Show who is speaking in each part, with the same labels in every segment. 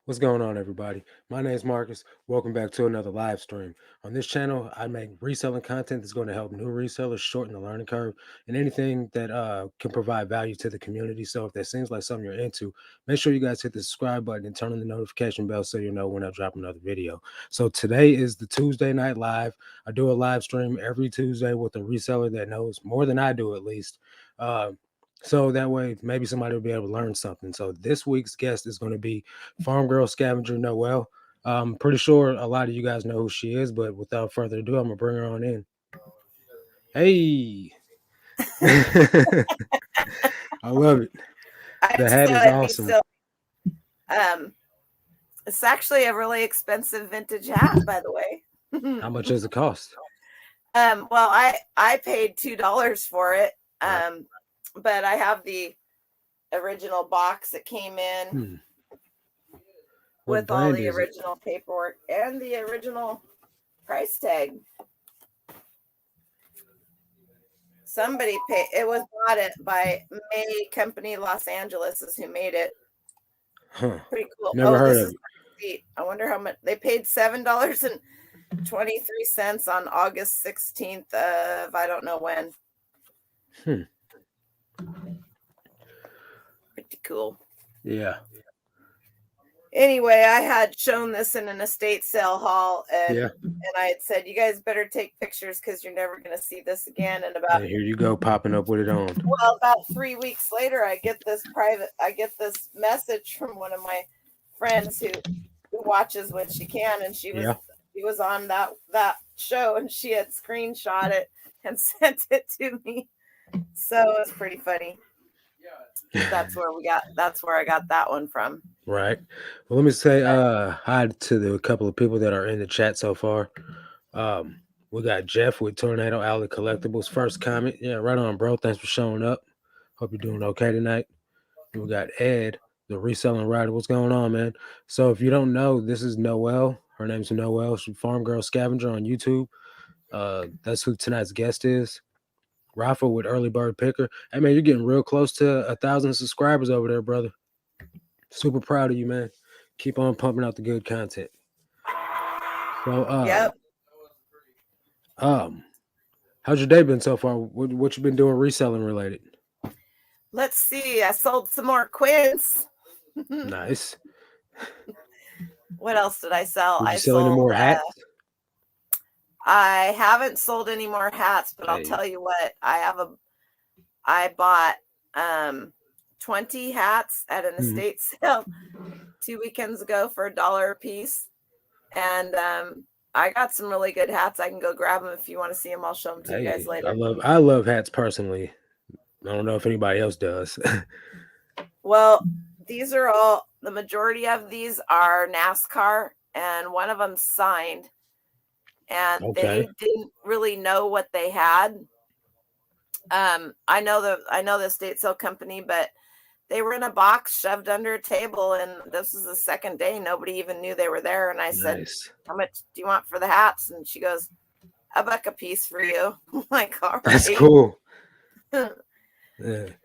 Speaker 1: What's going on, everybody? My name is Marcus. Welcome back to another live stream. On this channel, I make reselling content that's going to help new resellers shorten the learning curve and anything that can provide value to the community. So if that seems like something you're into, make sure you guys hit the subscribe button and turn on the notification bell so you know when I drop another video. So today is the Tuesday night live. I do a live stream every Tuesday with a reseller that knows more than I do, at least. So that way, maybe somebody will be able to learn something. So this week's guest is going to be FarmGurlScavenger Noel. I'm pretty sure a lot of you guys know who she is, but without further ado, I'm going to bring her on in. Hey. I love it. The hat is awesome.
Speaker 2: It's actually a really expensive vintage hat, by the way.
Speaker 1: How much does it cost?
Speaker 2: Well, I paid $2 for it. But I have the original box that came in with all the original paperwork and the original price tag. Somebody paid. It was bought by May Company Los Angeles is who made it.
Speaker 1: Huh.
Speaker 2: Pretty cool.
Speaker 1: Never heard of
Speaker 2: it. I wonder how much they paid. $7.23 on August 16th of I don't know when. Pretty cool.
Speaker 1: Yeah.
Speaker 2: Anyway, I had shown this in an estate sale haul, and I had said, you guys better take pictures because you're never going to see this again. And
Speaker 1: here you go, popping up with it on.
Speaker 2: Well, about 3 weeks later, I get this this message from one of my friends who watches when she can, and she was on that show, and she had screenshot it and sent it to me. So it's pretty funny. That's where I got that one from.
Speaker 1: Right. Well, let me say hi to the couple of people that are in the chat so far. We got Jeff with Tornado Alley Collectibles. First comment. Yeah, right on, bro. Thanks for showing up. Hope you're doing okay tonight. And we got Ed, the reselling rider. What's going on, man? So if you don't know, this is Noel. Her name's Noel. She's FarmGurlScavenger on YouTube. That's who tonight's guest is. Rafa with Early Bird Picker. Hey, man, you're getting real close to 1,000 subscribers over there, brother. Super proud of you, man. Keep on pumping out the good content. So, how's your day been so far? What you been doing reselling related?
Speaker 2: Let's see. I sold some more quints.
Speaker 1: Nice.
Speaker 2: What else did I sell?
Speaker 1: Did you sell any more hats?
Speaker 2: I haven't sold any more hats, but I'll tell you what. I bought 20 hats at an estate sale 2 weekends ago for $1 a piece. And I got some really good hats. I can go grab them if you want to see them. I'll show them to you guys later.
Speaker 1: I love hats personally. I don't know if anybody else does.
Speaker 2: Well, these are all, the majority of these are NASCAR, and one of them signed. And they didn't really know what they had. I know the estate sale company, but they were in a box shoved under a table, and this is the second day. Nobody even knew they were there. And I said, how much do you want for the hats? And she goes, $1 a piece for you. I'm like, all right.
Speaker 1: That's cool.
Speaker 2: Yeah.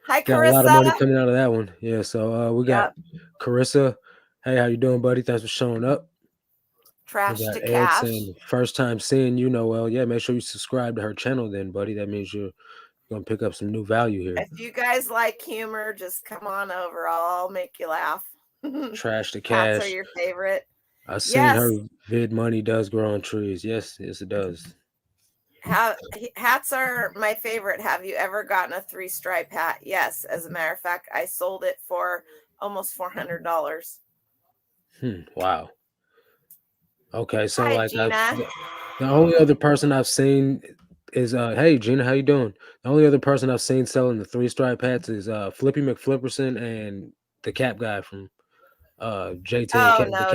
Speaker 2: Hi,
Speaker 1: got
Speaker 2: Carissa.
Speaker 1: A lot of money coming out of that one. Yeah, so we got Carissa. Hey, how you doing, buddy? Thanks for showing up.
Speaker 2: Trash to cash.
Speaker 1: Saying, first time seeing you, Noel. Yeah, make sure you subscribe to her channel then, buddy. That means you're going to pick up some new value here.
Speaker 2: If you guys like humor, just come on over. I'll make you laugh.
Speaker 1: Trash to cash.
Speaker 2: Hats are your favorite.
Speaker 1: I've seen her vid. Money does grow on trees. Yes, it does.
Speaker 2: Hats are my favorite. Have you ever gotten a 3-stripe hat? Yes. As a matter of fact, I sold it for almost $400.
Speaker 1: Wow. Okay, so
Speaker 2: hi, Gina.
Speaker 1: The only other person I've seen is hey Gina, how you doing? The only other person I've seen selling the 3-stripe hats is Flippy McFlipperson and the cap guy from JT.
Speaker 2: Oh no,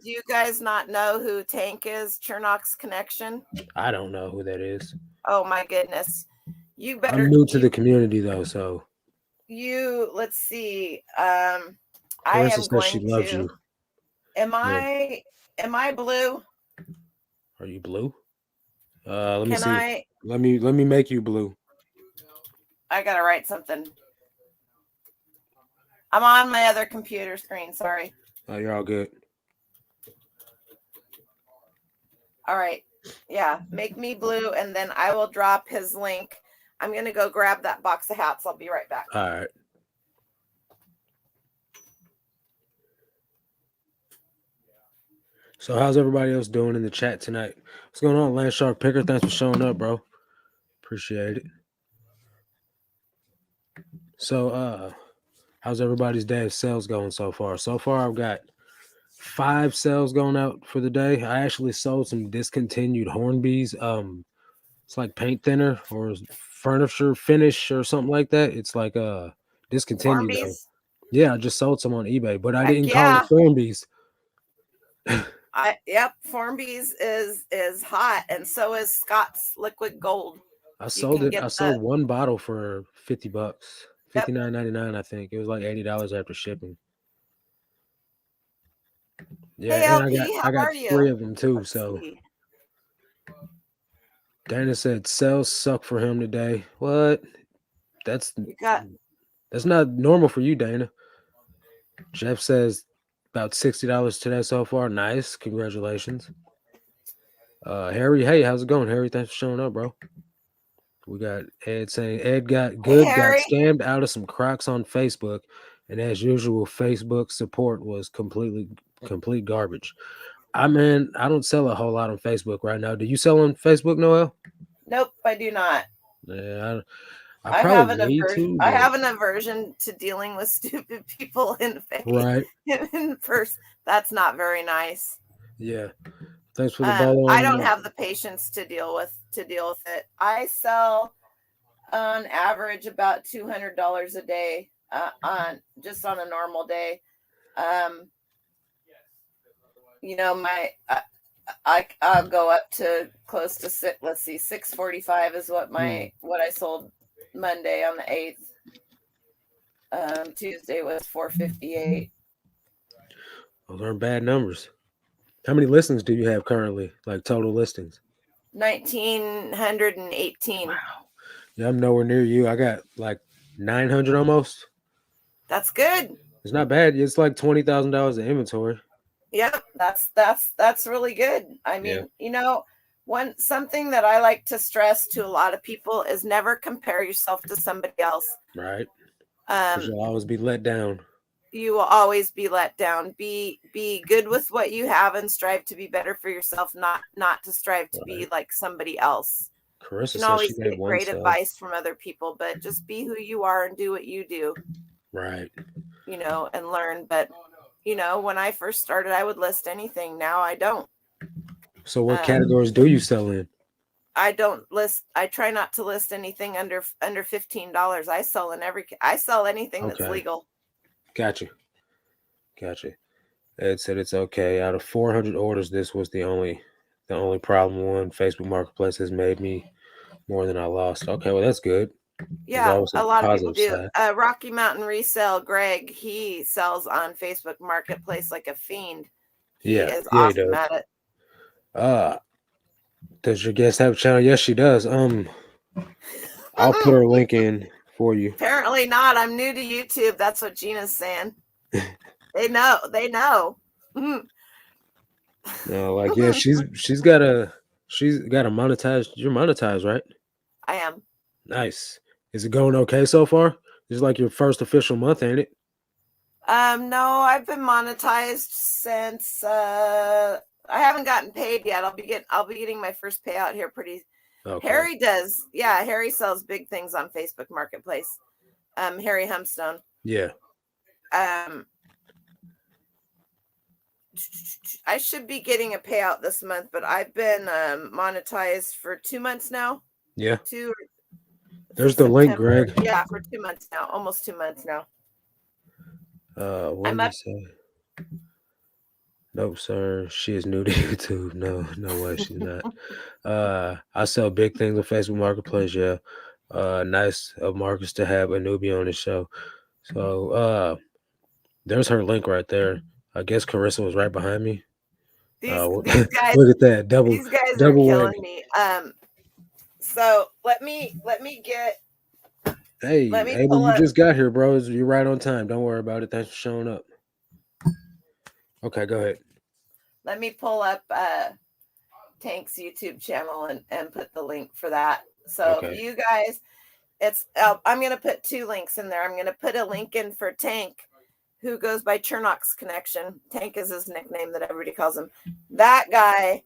Speaker 2: do you guys not know who Tank is? Chernock's Connection?
Speaker 1: I don't know who that is.
Speaker 2: Oh my goodness. You better.
Speaker 1: I'm new to the community though, so
Speaker 2: let's see. I am going
Speaker 1: she loves you.
Speaker 2: Am I blue?
Speaker 1: Are you blue? Let me see. Let me make you blue.
Speaker 2: I gotta write something. I'm on my other computer screen. Sorry.
Speaker 1: Oh, you're all good.
Speaker 2: All right. Yeah, make me blue, and then I will drop his link. I'm going to go grab that box of hats. I'll be right back.
Speaker 1: All right. So how's everybody else doing in the chat tonight? What's going on, Landshark Picker? Thanks for showing up, bro. Appreciate it. So how's everybody's day of sales going so far? So far I've got 5 sales going out for the day. I actually sold some discontinued Hornbees. It's like paint thinner or furniture finish or something like that. It's like discontinued though.
Speaker 2: Farmbees?
Speaker 1: Yeah, I just sold some on eBay, but I
Speaker 2: Heck
Speaker 1: didn't call it
Speaker 2: yeah.
Speaker 1: Hornbees.
Speaker 2: Farmbees is hot, and so is Scott's liquid gold.
Speaker 1: I sold it. I sold one bottle for $50, $59.99. I think it was like $80 after shipping. Yeah,
Speaker 2: Hey,
Speaker 1: and
Speaker 2: LP,
Speaker 1: I
Speaker 2: how
Speaker 1: got
Speaker 2: are you?
Speaker 1: 3 of them too.
Speaker 2: Let's
Speaker 1: So
Speaker 2: see.
Speaker 1: Dana said sales suck for him today. What? That's not normal for you, Dana. Jeff says about $60 today so far. Nice, congratulations. Harry, hey, how's it going, Harry? Thanks for showing up, bro. We got Ed saying Ed got scammed out of some Crocs on Facebook, and as usual, Facebook support was complete garbage. I mean, I don't sell a whole lot on Facebook right now. Do you sell on Facebook, Noel?
Speaker 2: Nope, I do not.
Speaker 1: Yeah,
Speaker 2: I have an aversion to dealing with stupid people in person. That's not very nice.
Speaker 1: Yeah. Thanks for the follow.
Speaker 2: I don't have the patience to deal with it. I sell on average about $200 a day on a normal day. I'll go up to close to $645 is what I sold Monday on the 8th. Tuesday was $458.
Speaker 1: Those aren't bad numbers. How many listings do you have currently? Like total listings?
Speaker 2: 1,918.
Speaker 1: Wow. Yeah, I'm nowhere near you. I got like 900 almost.
Speaker 2: That's good.
Speaker 1: It's not bad. It's like $20,000 in inventory.
Speaker 2: Yeah, that's really good. I mean, something that I like to stress to a lot of people is never compare yourself to somebody else.
Speaker 1: Right. You'll always be let down.
Speaker 2: You will always be let down. Be good with what you have and strive to be better for yourself, not to strive to be like somebody else.
Speaker 1: Carissa
Speaker 2: you can always get great advice from other people, but just be who you are and do what you do.
Speaker 1: Right.
Speaker 2: And learn. But when I first started, I would list anything. Now I don't.
Speaker 1: So what categories do you sell in?
Speaker 2: I don't list. I try not to list anything under $15. I sell anything that's legal.
Speaker 1: Gotcha. Ed said it's okay. Out of 400 orders, this was the only problem one. Facebook Marketplace has made me more than I lost. Okay, well that's good.
Speaker 2: Yeah, a lot of people do. Rocky Mountain Resell, Greg, he sells on Facebook Marketplace like a fiend. He is awesome at it.
Speaker 1: Does your guest have a channel? Yes, she does. I'll put her link in for you.
Speaker 2: Apparently not. I'm new to YouTube. That's what Gina's saying. They know.
Speaker 1: No, she's got a monetized. You're monetized, right?
Speaker 2: I am.
Speaker 1: Nice. Is it going okay so far? This is like your first official month, ain't it?
Speaker 2: No, I've been monetized since I haven't gotten paid yet. I'll be getting my first payout here pretty. Okay. Harry does. Yeah, Harry sells big things on Facebook Marketplace. Harry Humstone.
Speaker 1: Yeah.
Speaker 2: I should be getting a payout this month, but I've been monetized for 2 months now.
Speaker 1: Yeah. There's the link, Greg.
Speaker 2: Yeah, for 2 months now, almost 2 months now.
Speaker 1: What did he say? No, sir. She is new to YouTube. No way, she's not. I sell big things on Facebook Marketplace. Yeah. Nice of Marcus to have a newbie on the show. So, there's her link right there. I guess Carissa was right behind me.
Speaker 2: These guys,
Speaker 1: look at that
Speaker 2: these guys are killing me. So let me get.
Speaker 1: Hey, Abel, you just got here, bro. You're right on time. Don't worry about it. Thanks for showing up. Okay, go ahead.
Speaker 2: Let me pull up Tank's YouTube channel and put the link for that. So if you guys, I'm going to put 2 links in there. I'm going to put a link in for Tank, who goes by Chernox Connection. Tank is his nickname that everybody calls him. That guy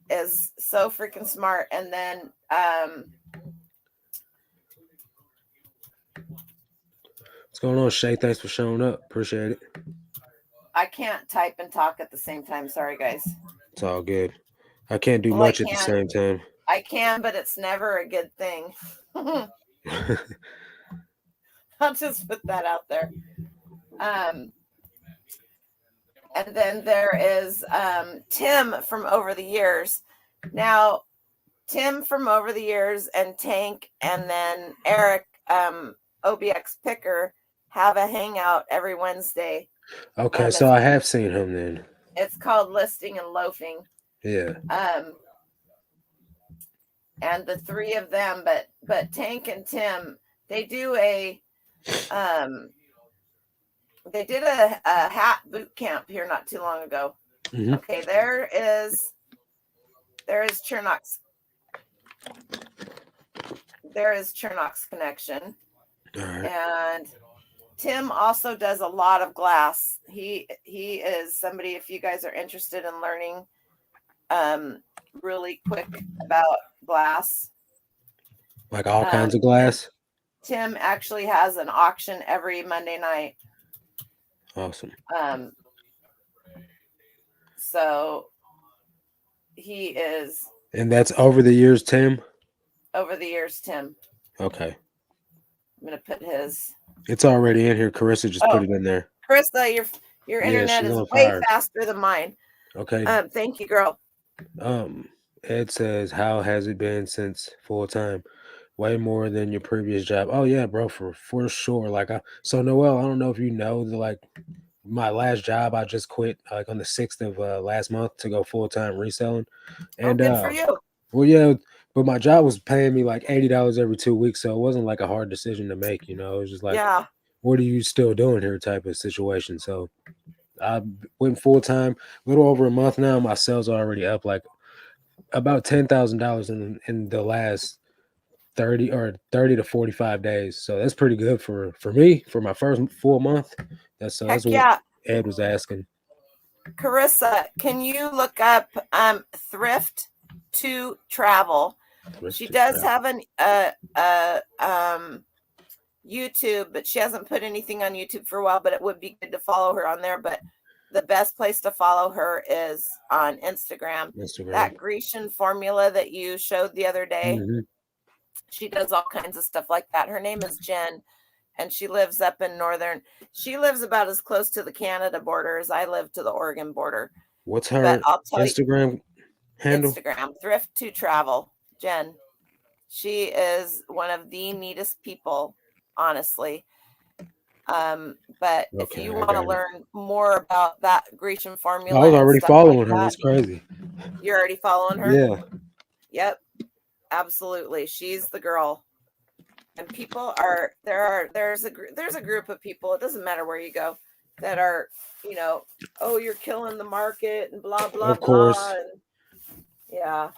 Speaker 2: is so freaking smart. And then
Speaker 1: what's going on, Shay? Thanks for showing up. Appreciate it.
Speaker 2: I can't type and talk at the same time. Sorry, guys.
Speaker 1: It's all good. I can't do much at the same time.
Speaker 2: I can, but it's never a good thing. I'll just put that out there. And then there is Tim from Over the Years. Now, Tim from Over the Years and Tank and then Eric, OBX Picker, have a hangout every Wednesday.
Speaker 1: Okay, so I have seen him then.
Speaker 2: It's called Listing and Loafing.
Speaker 1: Yeah.
Speaker 2: And the 3 of them, but Tank and Tim, they do a they did a hat boot camp here not too long ago. Mm-hmm. Okay, there is Chernox. There is Chernox Connection.
Speaker 1: All right.
Speaker 2: And Tim also does a lot of glass. He is somebody, if you guys are interested in learning really quick about glass.
Speaker 1: Like all kinds of glass?
Speaker 2: Tim actually has an auction every Monday night.
Speaker 1: Awesome.
Speaker 2: So he is.
Speaker 1: And that's Over the Years, Tim?
Speaker 2: Over the Years, Tim.
Speaker 1: Okay.
Speaker 2: I'm going to put his.
Speaker 1: It's already in here. Carissa just put it in there.
Speaker 2: Carissa, your internet is way faster than mine.
Speaker 1: Okay.
Speaker 2: Thank you, girl.
Speaker 1: Ed says, how has it been since full time? Way more than your previous job. Oh yeah, bro, for sure. So Noel, I don't know if you know that my last job, I just quit like on the 6th of last month to go full time reselling. And
Speaker 2: good for you.
Speaker 1: Well, yeah, but my job was paying me like $80 every 2 weeks, so it wasn't like a hard decision to make. It was just like, what are you still doing here type of situation. So I went full time, a little over a month now. My sales are already up like about $10,000 in the last 30 to 45 days. So that's pretty good for me for my first full month. That's what Ed was asking.
Speaker 2: Carissa, can you look up Thrift to Travel? She does have an YouTube, but she hasn't put anything on YouTube for a while, but it would be good to follow her on there. But the best place to follow her is on Instagram. That Grecian formula that you showed the other day. Mm-hmm. She does all kinds of stuff like that. Her name is Jen, and she lives up in she lives about as close to the Canada border as I live to the Oregon border.
Speaker 1: What's her Instagram handle?
Speaker 2: Instagram, Thrift to Travel. Jen. She is one of the neatest people, honestly. But if you want to learn more about that Grecian formula,
Speaker 1: I was already following her. That's crazy.
Speaker 2: You're already following her?
Speaker 1: Yeah.
Speaker 2: Yep. Absolutely. She's the girl. And people are there's a group of people, it doesn't matter where you go, that are, oh, you're killing the market and blah blah
Speaker 1: of course.
Speaker 2: Blah. And, yeah.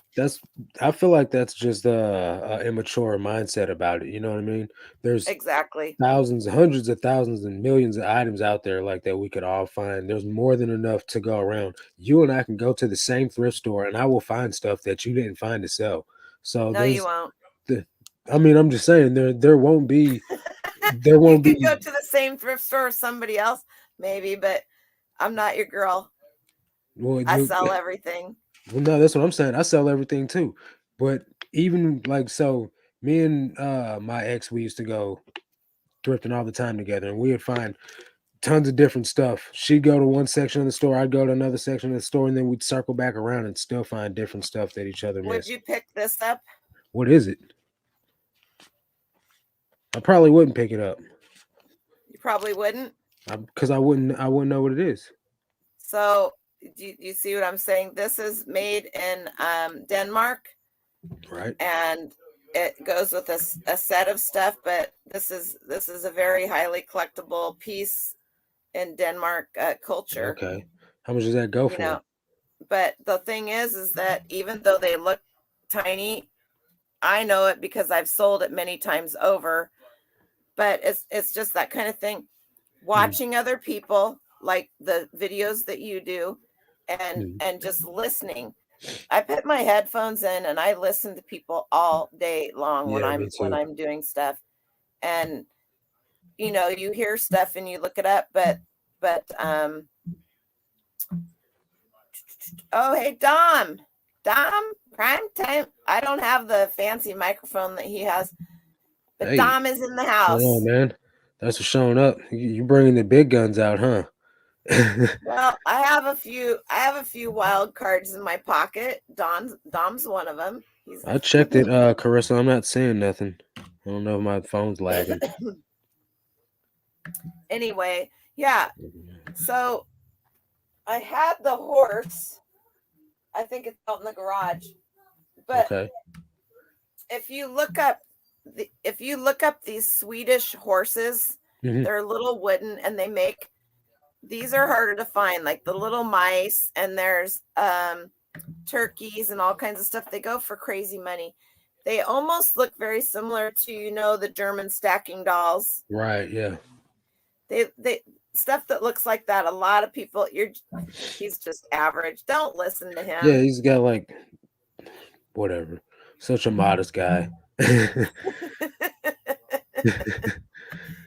Speaker 1: I feel like that's just a immature mindset about it. You know what I mean? There's
Speaker 2: exactly
Speaker 1: thousands, hundreds of thousands, and millions of items out there like that we could all find. There's more than enough to go around. You and I can go to the same thrift store and I will find stuff that you didn't find to sell. So
Speaker 2: no, you won't.
Speaker 1: I'm just saying there won't be.
Speaker 2: There won't you could go to the same thrift store as somebody else, maybe, but I'm not your girl. Well, I sell everything.
Speaker 1: Well, no, that's what I'm saying. I sell everything too. But even so me and my ex, we used to go thrifting all the time together, and we would find tons of different stuff. She'd go to one section of the store, I'd go to another section of the store, and then we'd circle back around and still find different stuff that each other missed.
Speaker 2: Would you pick this up?
Speaker 1: What is it? I probably wouldn't pick it up.
Speaker 2: You probably wouldn't?
Speaker 1: Because I wouldn't know what it is.
Speaker 2: So you see what I'm saying? This is made in Denmark.
Speaker 1: Right.
Speaker 2: And it goes with a set of stuff, but this is a very highly collectible piece in Denmark culture.
Speaker 1: Okay. How much does that go for?
Speaker 2: But the thing is that even though they look tiny, I know it because I've sold it many times over. But it's just that kind of thing. Watching other people, like the videos that you do, and just listening. I put my headphones in and I listen to people all day long when
Speaker 1: Yeah, me too.
Speaker 2: I'm doing stuff. And you know, you hear stuff and you look it up, but oh, hey, Dom, prime time. I don't have the fancy microphone that he has, but
Speaker 1: Hey,
Speaker 2: Dom is in the
Speaker 1: what's
Speaker 2: house.
Speaker 1: going on, man? Thanks for showing up. You bringing the big guns out, huh?
Speaker 2: Well, I have a few wild cards in my pocket. Dom's one of them.
Speaker 1: I checked it, Carissa. I'm not seeing nothing. I don't know if my phone's lagging.
Speaker 2: Anyway, yeah. So I had the horse. I think it's out in the garage. But
Speaker 1: Okay.
Speaker 2: if you look up these Swedish horses, they're little wooden, and these are harder to find, like the little mice, and there's turkeys and all kinds of stuff. They go for crazy money. They almost look very similar to, you know, the German stacking dolls.
Speaker 1: Right, yeah.
Speaker 2: They stuff that looks like that. A lot of people, he's just average. Don't listen to him.
Speaker 1: Yeah, he's got like whatever. Such a modest guy.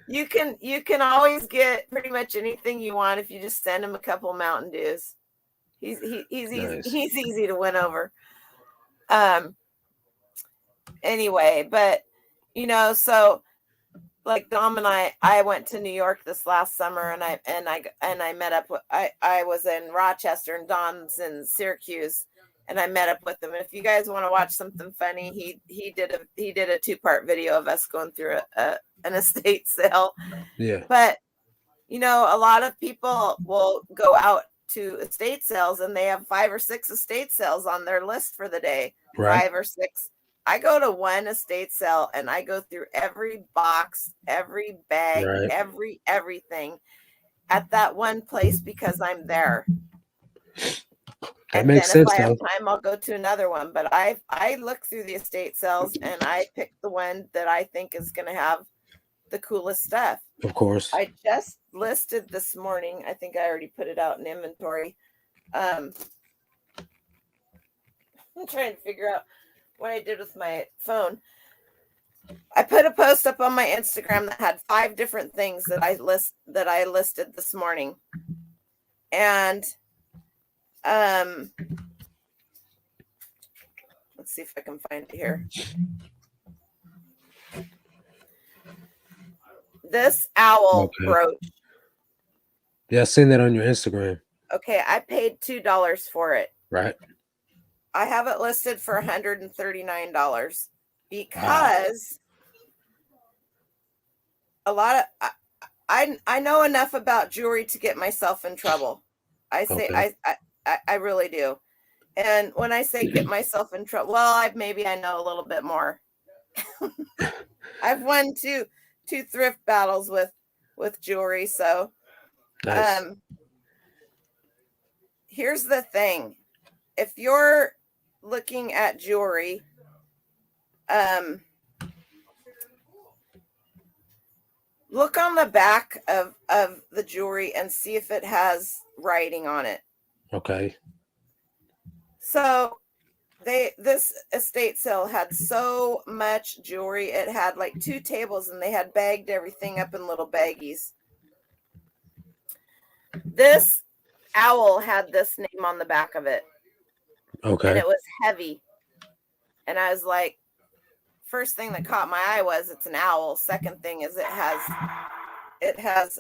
Speaker 2: You can always get pretty much anything you want if you just send him a couple Mountain Dews. He's
Speaker 1: Nice.
Speaker 2: he's easy to win over. Anyway, but you know, so like Dom and I went to New York this last summer, and I met up with, I was in Rochester and Dom's in Syracuse, and I met up with him. And if you guys want to watch something funny, he did a 2-part video of us going through an estate sale.
Speaker 1: Yeah.
Speaker 2: But you know, a lot of people will go out to estate sales and they have 5 or 6 estate sales on their list for the day.
Speaker 1: Right.
Speaker 2: 5 or 6. I go to one estate sale and I go through every box, every bag,
Speaker 1: right.
Speaker 2: everything at that one place because I'm there.
Speaker 1: That makes sense.
Speaker 2: If I have time, I'll go to another one. But I look through the estate sales and I pick the one that I think is going to have the coolest stuff.
Speaker 1: Of course.
Speaker 2: I just listed this morning. I think I already put it out in inventory. I'm trying to figure out what I did with my phone. I put a post up on my Instagram that had 5 different things that I listed this morning. And let's see if I can find it here. This owl brooch.
Speaker 1: Yeah, I've seen that on your Instagram.
Speaker 2: Okay, I paid $2 for it.
Speaker 1: Right.
Speaker 2: I have it listed for $139 because a lot of I know enough about jewelry to get myself in trouble. I say I really do. And when I say get myself in trouble, well, I know a little bit more. I've won two thrift battles with jewelry, so
Speaker 1: nice.
Speaker 2: Here's the thing. If you're looking at jewelry, look on the back of the jewelry and see if it has writing on it.
Speaker 1: Okay.
Speaker 2: So this estate sale had so much jewelry. It had like 2 tables and they had bagged everything up in little baggies. This owl had this name on the back of it.
Speaker 1: Okay.
Speaker 2: And it was heavy. And I was like, first thing that caught my eye was it's an owl. Second thing is it has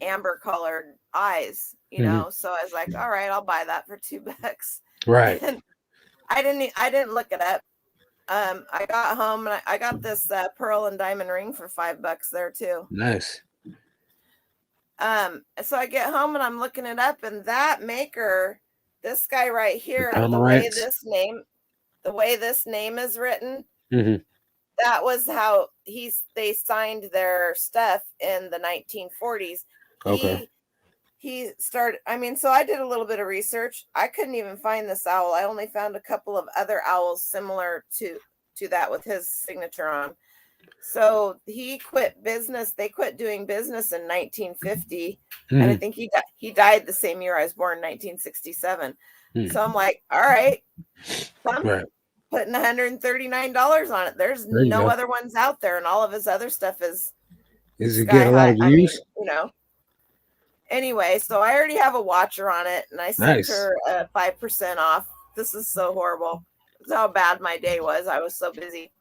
Speaker 2: amber colored eyes, you know. So I was like, all right, I'll buy that for $2.
Speaker 1: Right.
Speaker 2: And I didn't look it up. I got home and I got this pearl and diamond ring for $5 there too.
Speaker 1: Nice.
Speaker 2: So I get home and I'm looking it up, and that maker, this guy right here, the way this name is written, that was how they signed their stuff in the 1940s. he started, so I did a little bit of research. I couldn't even find this owl. I only found a couple of other owls similar to that with his signature on. So he quit business. They quit doing business in 1950. And I think he died the same year I was born, 1967. So I'm like, all right, I'm putting $139 on it. There's no other ones out there. And all of his other stuff is
Speaker 1: it get a lot of views?
Speaker 2: Anyway, so I already have a watcher on it, and I sent her 5% off. This is so horrible. This is how bad my day was. I was so busy.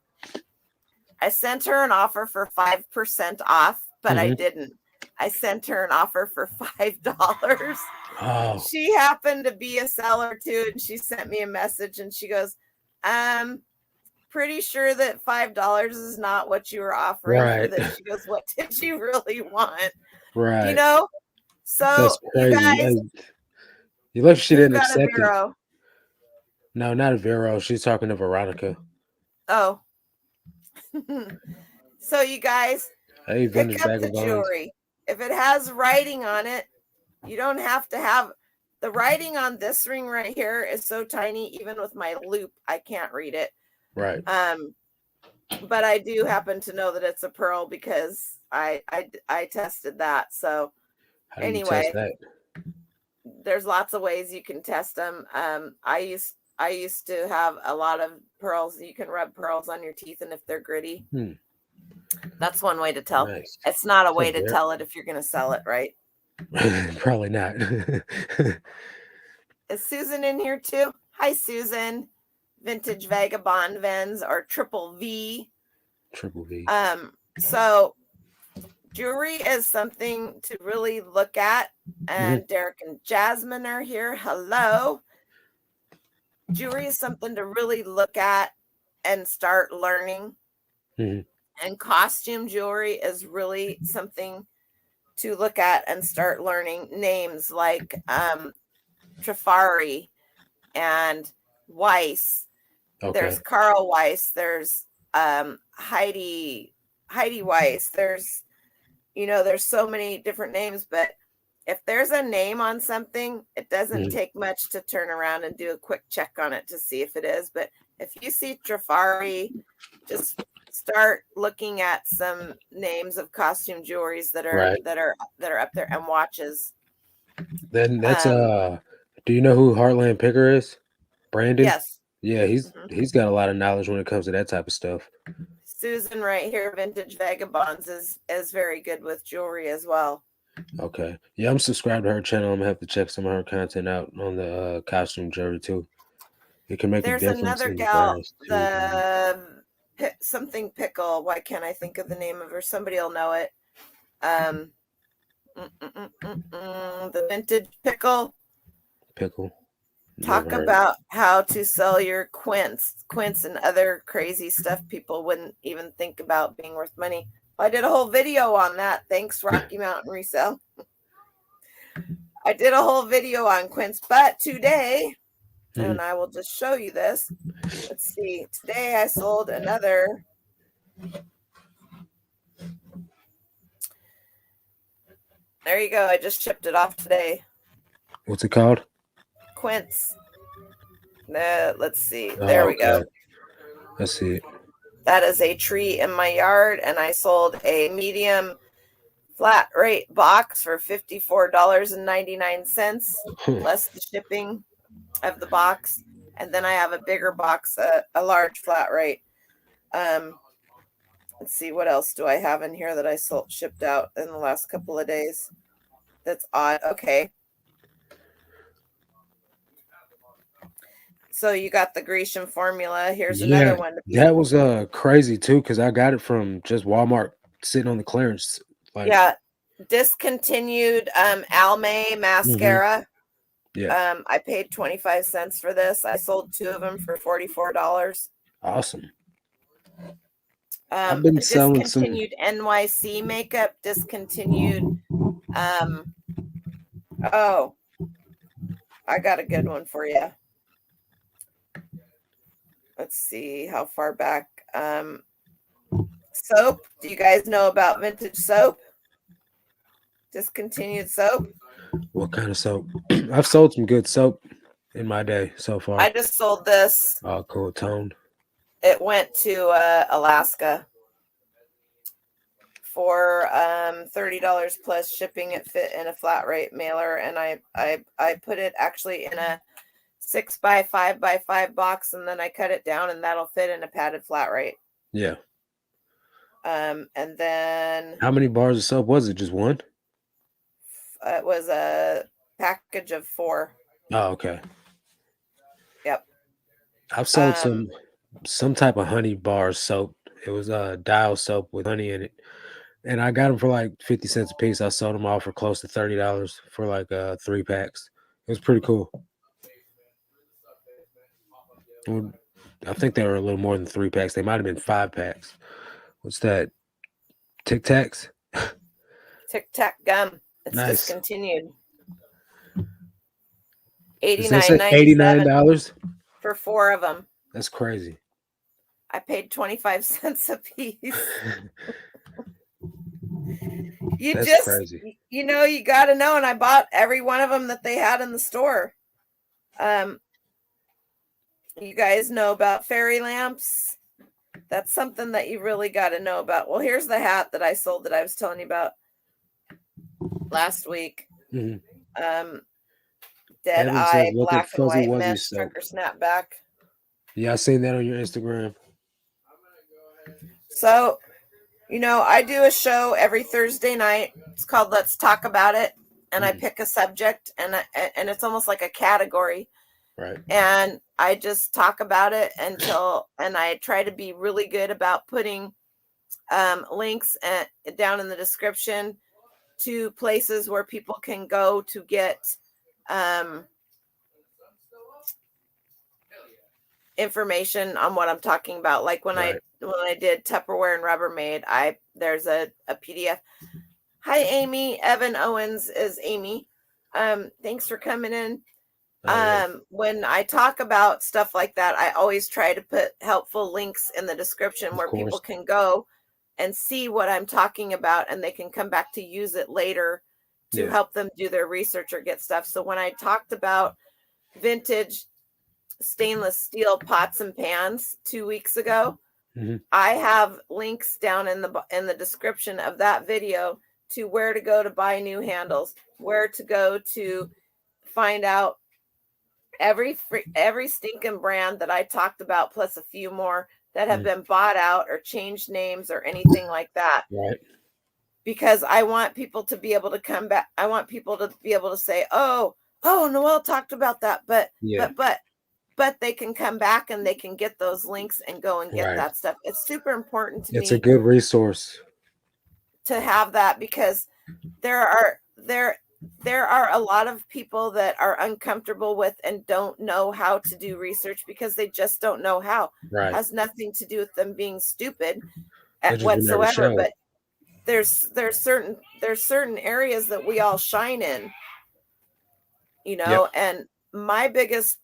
Speaker 2: I sent her an offer for 5% off, but I didn't. I sent her an offer for $5.
Speaker 1: Oh.
Speaker 2: She happened to be a seller too, and she sent me a message, and she goes, pretty sure that $5 is not what you were offering for this. She goes, what did you really want?
Speaker 1: Right.
Speaker 2: You know? So
Speaker 1: that's crazy.
Speaker 2: You guys,
Speaker 1: you look, she didn't accept
Speaker 2: it.
Speaker 1: No, not a Vero. She's talking to Veronica.
Speaker 2: Oh. So you guys,
Speaker 1: pick up
Speaker 2: the jewelry. If it has writing on it, you don't have to have the writing on this ring right here is so tiny. Even with my loop, I can't read it.
Speaker 1: Right.
Speaker 2: But I do happen to know that it's a pearl because I tested that. So
Speaker 1: how do you test that?
Speaker 2: There's lots of ways you can test them. I used to have a lot of pearls. You can rub pearls on your teeth, and if they're gritty, that's one way to tell.
Speaker 1: Nice.
Speaker 2: It's not a way to tell it if you're going to sell it, right?
Speaker 1: Probably not.
Speaker 2: Is Susan in here too? Hi, Susan. Vintage Vagabond Vens or Triple V.
Speaker 1: Triple V.
Speaker 2: So jewelry is something to really look at. And Derek and Jasmine are here. Hello. Jewelry is something to really look at and start learning. And costume jewelry is really something to look at and start learning. Names like Trifari and Weiss. Okay. There's Carl Weiss. There's Heidi Weiss. There's so many different names, but if there's a name on something, it doesn't take much to turn around and do a quick check on it to see if it is. But if you see Trifari, just start looking at some names of costume jewelries that are up there and watches.
Speaker 1: Then that's do you know who Heartland Picker is? Brandon?
Speaker 2: Yes.
Speaker 1: Yeah, he's got a lot of knowledge when it comes to that type of stuff.
Speaker 2: Susan right here, Vintage Vagabonds, is very good with jewelry as well.
Speaker 1: Okay. Yeah, I'm subscribed to her channel. I'm gonna have to check some of her content out on the costume jewelry too. It can make a difference. There's another gal,
Speaker 2: something Pickle. Why can't I think of the name of her? Somebody will know it. The Vintage Pickle. Talk about how to sell your quints and other crazy stuff people wouldn't even think about being worth money. I did a whole video on that. Thanks, Rocky Mountain Resell. I did a whole video on quints, but today, and I will just show you this. Let's see. Today I sold another. There you go. I just shipped it off today.
Speaker 1: What's it called?
Speaker 2: Quints. Let's see. There we go.
Speaker 1: Let's see.
Speaker 2: That is a tree in my yard, and I sold a medium flat rate box for $54.99 less the shipping of the box. And then I have a bigger box, a large flat rate. Let's see, what else do I have in here that I shipped out in the last couple of days? That's odd. Okay. So you got the Grecian formula. Here's another one.
Speaker 1: That was crazy too, because I got it from just Walmart sitting on the clearance.
Speaker 2: Discontinued Almay Mascara. I paid 25 cents for this. I sold 2 of them for $44.
Speaker 1: Awesome. I've been selling
Speaker 2: discontinued NYC makeup. Discontinued. Oh, I got a good one for you. Let's see how far back. Soap. Do you guys know about vintage soap? Discontinued soap.
Speaker 1: What kind of soap? I've sold some good soap in my day so far.
Speaker 2: I just sold this.
Speaker 1: Oh, cool. Toned.
Speaker 2: It went to Alaska for $30 plus shipping. It fit in a flat rate mailer, and I put it actually in a 6x5x5 box, and then I cut it down, and that'll fit in a padded flat rate.
Speaker 1: Yeah.
Speaker 2: And then
Speaker 1: how many bars of soap was it? Just one?
Speaker 2: It was a package of 4.
Speaker 1: Oh, okay.
Speaker 2: Yep.
Speaker 1: I've sold some type of honey bar soap. It was dial soap with honey in it, and I got them for like 50 cents a piece. I sold them all for close to $30 for like 3 packs. It was pretty cool. I think they were a little more than 3 packs. They might have been 5 packs. What's that? Tic Tacs?
Speaker 2: Tic Tac gum. It's
Speaker 1: Nice.
Speaker 2: discontinued.
Speaker 1: $89.97
Speaker 2: for 4 of them.
Speaker 1: That's crazy.
Speaker 2: I paid 25 cents a piece. That's crazy. You know, you got to know. And I bought every one of them that they had in the store. You guys know about fairy lamps. That's something that you really got to know about. Well, here's the hat that I sold that I was telling you about last week.
Speaker 1: Mm-hmm.
Speaker 2: Dead
Speaker 1: Evan
Speaker 2: eye,
Speaker 1: says, look
Speaker 2: black
Speaker 1: at
Speaker 2: and
Speaker 1: Fuzzy
Speaker 2: white
Speaker 1: Wuzzy
Speaker 2: mesh
Speaker 1: soap.
Speaker 2: trucker snapback.
Speaker 1: Yeah, I seen that on your Instagram.
Speaker 2: So, you know, I do a show every Thursday night. It's called Let's Talk About It. And I pick a subject, and it's almost like a category.
Speaker 1: Right.
Speaker 2: And I just talk about it and I try to be really good about putting links down in the description to places where people can go to get information on what I'm talking about. Like when I did Tupperware and Rubbermaid, there's a PDF. Hi, Amy. Evan Owens is Amy. Thanks for coming in. When I talk about stuff like that, I always try to put helpful links in the description where people can go and see what I'm talking about, and they can come back to use it later to help them do their research or get stuff. So when I talked about vintage stainless steel pots and pans 2 weeks ago, I have links down in the description of that video to where to go to buy new handles, where to go to find out every stinking brand that I talked about, plus a few more that have been bought out or changed names or anything like that.
Speaker 1: Right.
Speaker 2: Because I want people to be able to come back. I want people to be able to say, oh, Noel talked about that, but they can come back and they can get those links and go and get that stuff. It's super important to me.
Speaker 1: It's a good resource
Speaker 2: to have that, because there are a lot of people that are uncomfortable with and don't know how to do research because they just don't know how.
Speaker 1: Right.
Speaker 2: It has nothing to do with them being stupid whatsoever. But there's certain areas that we all shine in, you know. And my biggest,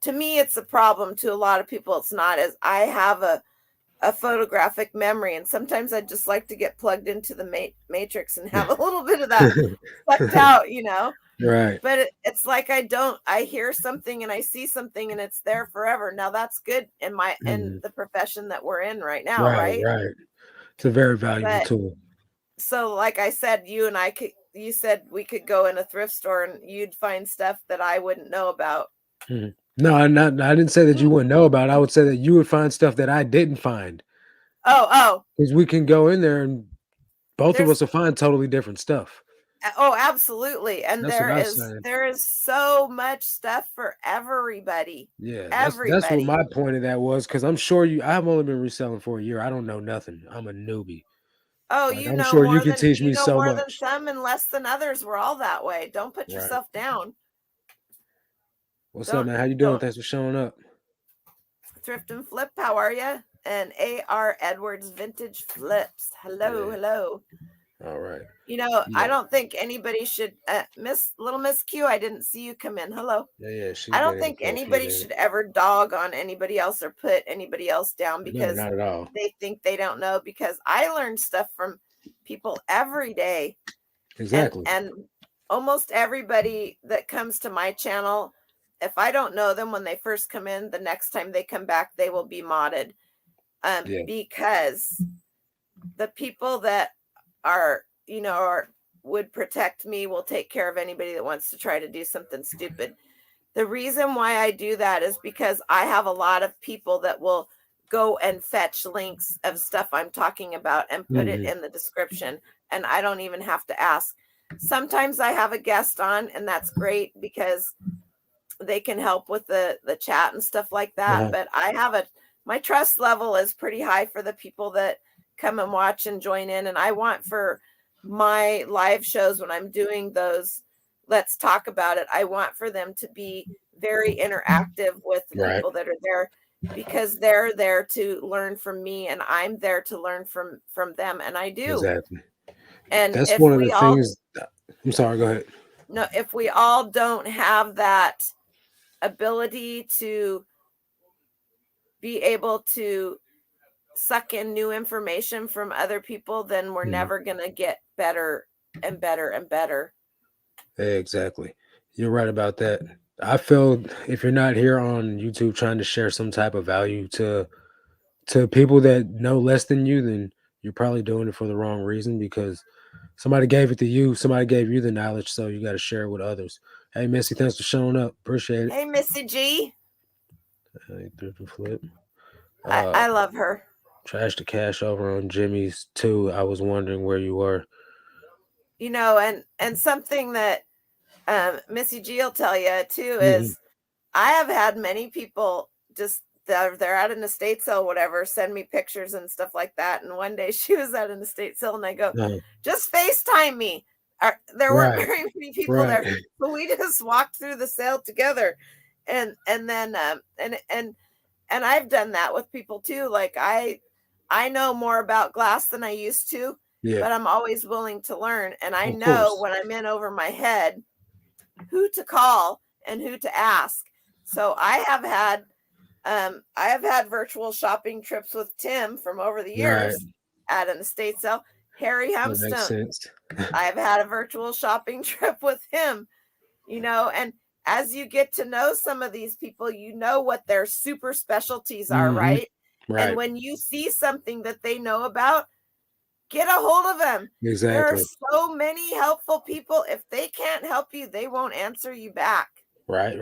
Speaker 2: to me, it's a problem. To a lot of people, it's not. As I have a photographic memory, and sometimes I just like to get plugged into the matrix and have a little bit of that sucked out, you know.
Speaker 1: Right.
Speaker 2: But it's like I hear something and I see something and it's there forever. Now that's good in the profession that we're in right now, right?
Speaker 1: Right. It's a very valuable tool.
Speaker 2: So like I said, you said we could go in a thrift store and you'd find stuff that I wouldn't know about.
Speaker 1: No, I didn't say that you wouldn't know about it. I would say that you would find stuff that I didn't find.
Speaker 2: Oh.
Speaker 1: Because we can go in there and both of us will find totally different stuff.
Speaker 2: Oh, absolutely. And there is so much stuff for everybody.
Speaker 1: Yeah, that's what my point of that was, because I'm sure I've only been reselling for a year. I don't know nothing. I'm a newbie.
Speaker 2: Oh,
Speaker 1: like, I'm sure you can teach me so much.
Speaker 2: More than some and less than others. We're all that way. Don't put yourself down.
Speaker 1: What's up, man? How you doing? Thanks for showing up.
Speaker 2: Thrift and Flip, how are you? And A.R. Edwards Vintage Flips. Hello.
Speaker 1: All right.
Speaker 2: You know, I don't think anybody should Miss Q, I didn't see you come in. Hello.
Speaker 1: Yeah.
Speaker 2: I don't think anybody should ever dog on anybody else or put anybody else down because
Speaker 1: not at all.
Speaker 2: They think they don't know, because I learn stuff from people every day.
Speaker 1: Exactly.
Speaker 2: And almost everybody that comes to my channel, if I don't know them when they first come in, the next time they come back, they will be modded.
Speaker 1: Yeah.
Speaker 2: Because the people that are, would protect me will take care of anybody that wants to try to do something stupid. The reason why I do that is because I have a lot of people that will go and fetch links of stuff I'm talking about and put it in the description, and I don't even have to ask. Sometimes I have a guest on, and that's great because they can help with the chat and stuff like that. But my trust level is pretty high for the people that come and watch and join in. And I want for my live shows, when I'm doing those, let's talk about it, I want for them to be very interactive with the people that are there, because they're there to learn from me and I'm there to learn from them. And I do.
Speaker 1: Exactly.
Speaker 2: And
Speaker 1: That's
Speaker 2: if
Speaker 1: one of
Speaker 2: we
Speaker 1: the
Speaker 2: all,
Speaker 1: things. I'm sorry, go ahead.
Speaker 2: no, if we all don't have that ability to be able to suck in new information from other people, then we're never going to get better and better and better.
Speaker 1: Exactly. You're right about that. I feel if you're not here on YouTube trying to share some type of value to people that know less than you, then you're probably doing it for the wrong reason, because somebody gave it to you, somebody gave you the knowledge, so you got to share it with others. Hey, Missy, thanks for showing up. Appreciate it.
Speaker 2: Hey, Missy G.
Speaker 1: Flip.
Speaker 2: I love her.
Speaker 1: Trash the cash over on Jimmy's too. I was wondering where you were.
Speaker 2: And something that Missy G will tell you too is I have had many people just they're at an estate sale, whatever, send me pictures and stuff like that. And one day she was at an estate sale, and I go, just FaceTime me. There weren't very many people there, but we just walked through the sale together, and then and I've done that with people too. Like I know more about glass than I used to, but I'm always willing to learn, and I know when I'm in over my head who to call and who to ask. So I have had virtual shopping trips with Tim from over the years at an estate sale. Harry Hempstone, I've had a virtual shopping trip with him, and as you get to know some of these people, you know what their super specialties are, right? And when you see something that they know about, get a hold of them.
Speaker 1: Exactly.
Speaker 2: There are so many helpful people. If they can't help you, they won't answer you back.
Speaker 1: Right.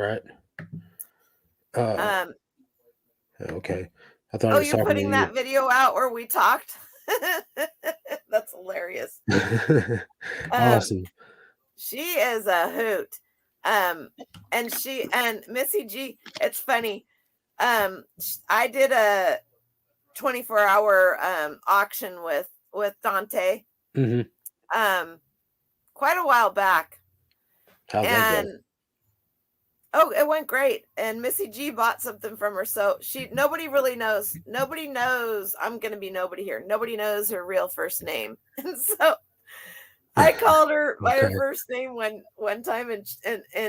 Speaker 1: Okay. I thought
Speaker 2: you're putting that video out where we talked? That's hilarious.
Speaker 1: Awesome.
Speaker 2: She is a hoot. And Missy G, it's funny. I did a 24-hour auction with Dante. Quite a while back.
Speaker 1: How'd that go?
Speaker 2: Oh, it went great. And Missy G bought something from her. So nobody really knows. Nobody knows I'm going to be nobody here. Nobody knows her real first name. And so I called her by her first name one time in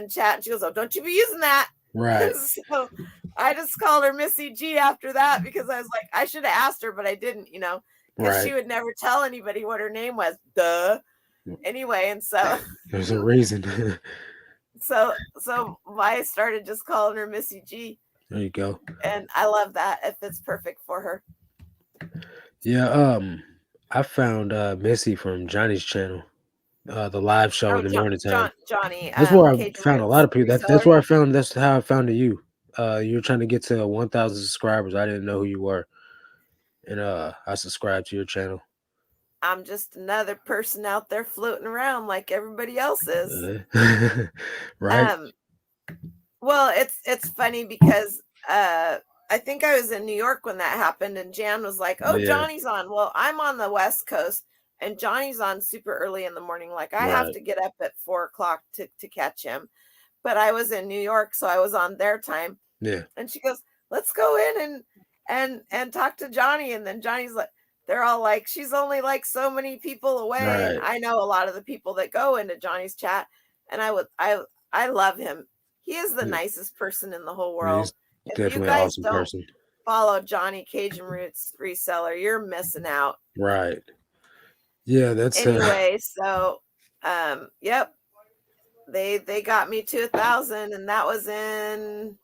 Speaker 2: chat. And she goes, oh, don't you be using that.
Speaker 1: Right.
Speaker 2: So I just called her Missy G after that, because I was like, I should have asked her, but I didn't, because she would never tell anybody what her name was. Duh. Anyway, and so
Speaker 1: there's a reason.
Speaker 2: So I started just calling her Missy G.
Speaker 1: There you go.
Speaker 2: And I love that. It fits perfect for her.
Speaker 1: Yeah, I found Missy from Johnny's channel. The live show in the morning time.
Speaker 2: Johnny.
Speaker 1: That's where I found a lot of people. That's where I found. That's how I found you. You're trying to get to 1,000 subscribers. I didn't know who you were, and I subscribed to your channel.
Speaker 2: I'm just another person out there floating around like everybody else is.
Speaker 1: Right.
Speaker 2: Well, it's funny because I think I was in New York when that happened, and Jan was like, "Oh, Johnny's on." Well, I'm on the West Coast, and Johnny's on super early in the morning. Like I have to get up at 4:00 to catch him. But I was in New York, so I was on their time.
Speaker 1: Yeah.
Speaker 2: And she goes, "Let's go in and talk to Johnny." And then Johnny's like, they're all like, she's only like so many people away. And I know a lot of the people that go into Johnny's chat, and I love him. He is the nicest person in the whole world.
Speaker 1: He's definitely an awesome person.
Speaker 2: Follow Johnny Cajun Roots Reseller, you're missing out.
Speaker 1: Right. Yeah, that's
Speaker 2: anyway. So, yep. they got me to 1,000, and that was in,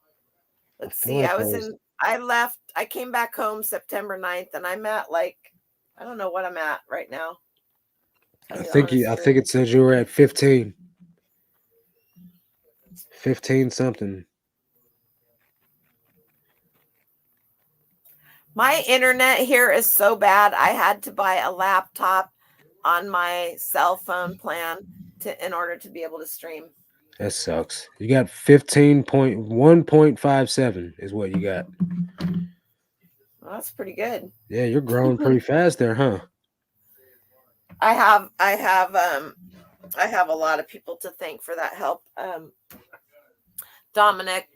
Speaker 2: let's see, I came back home September 9th, and I'm at like, I don't know what I'm at right now.
Speaker 1: I think it said you were at 15 something.
Speaker 2: My internet here is so bad. I had to buy a laptop on my cell phone plan in order to be able to stream.
Speaker 1: That sucks. You got 15.1.57 is what you got.
Speaker 2: Well, that's pretty good.
Speaker 1: Yeah, you're growing pretty fast there, huh?
Speaker 2: I have a lot of people to thank for that help. Dominic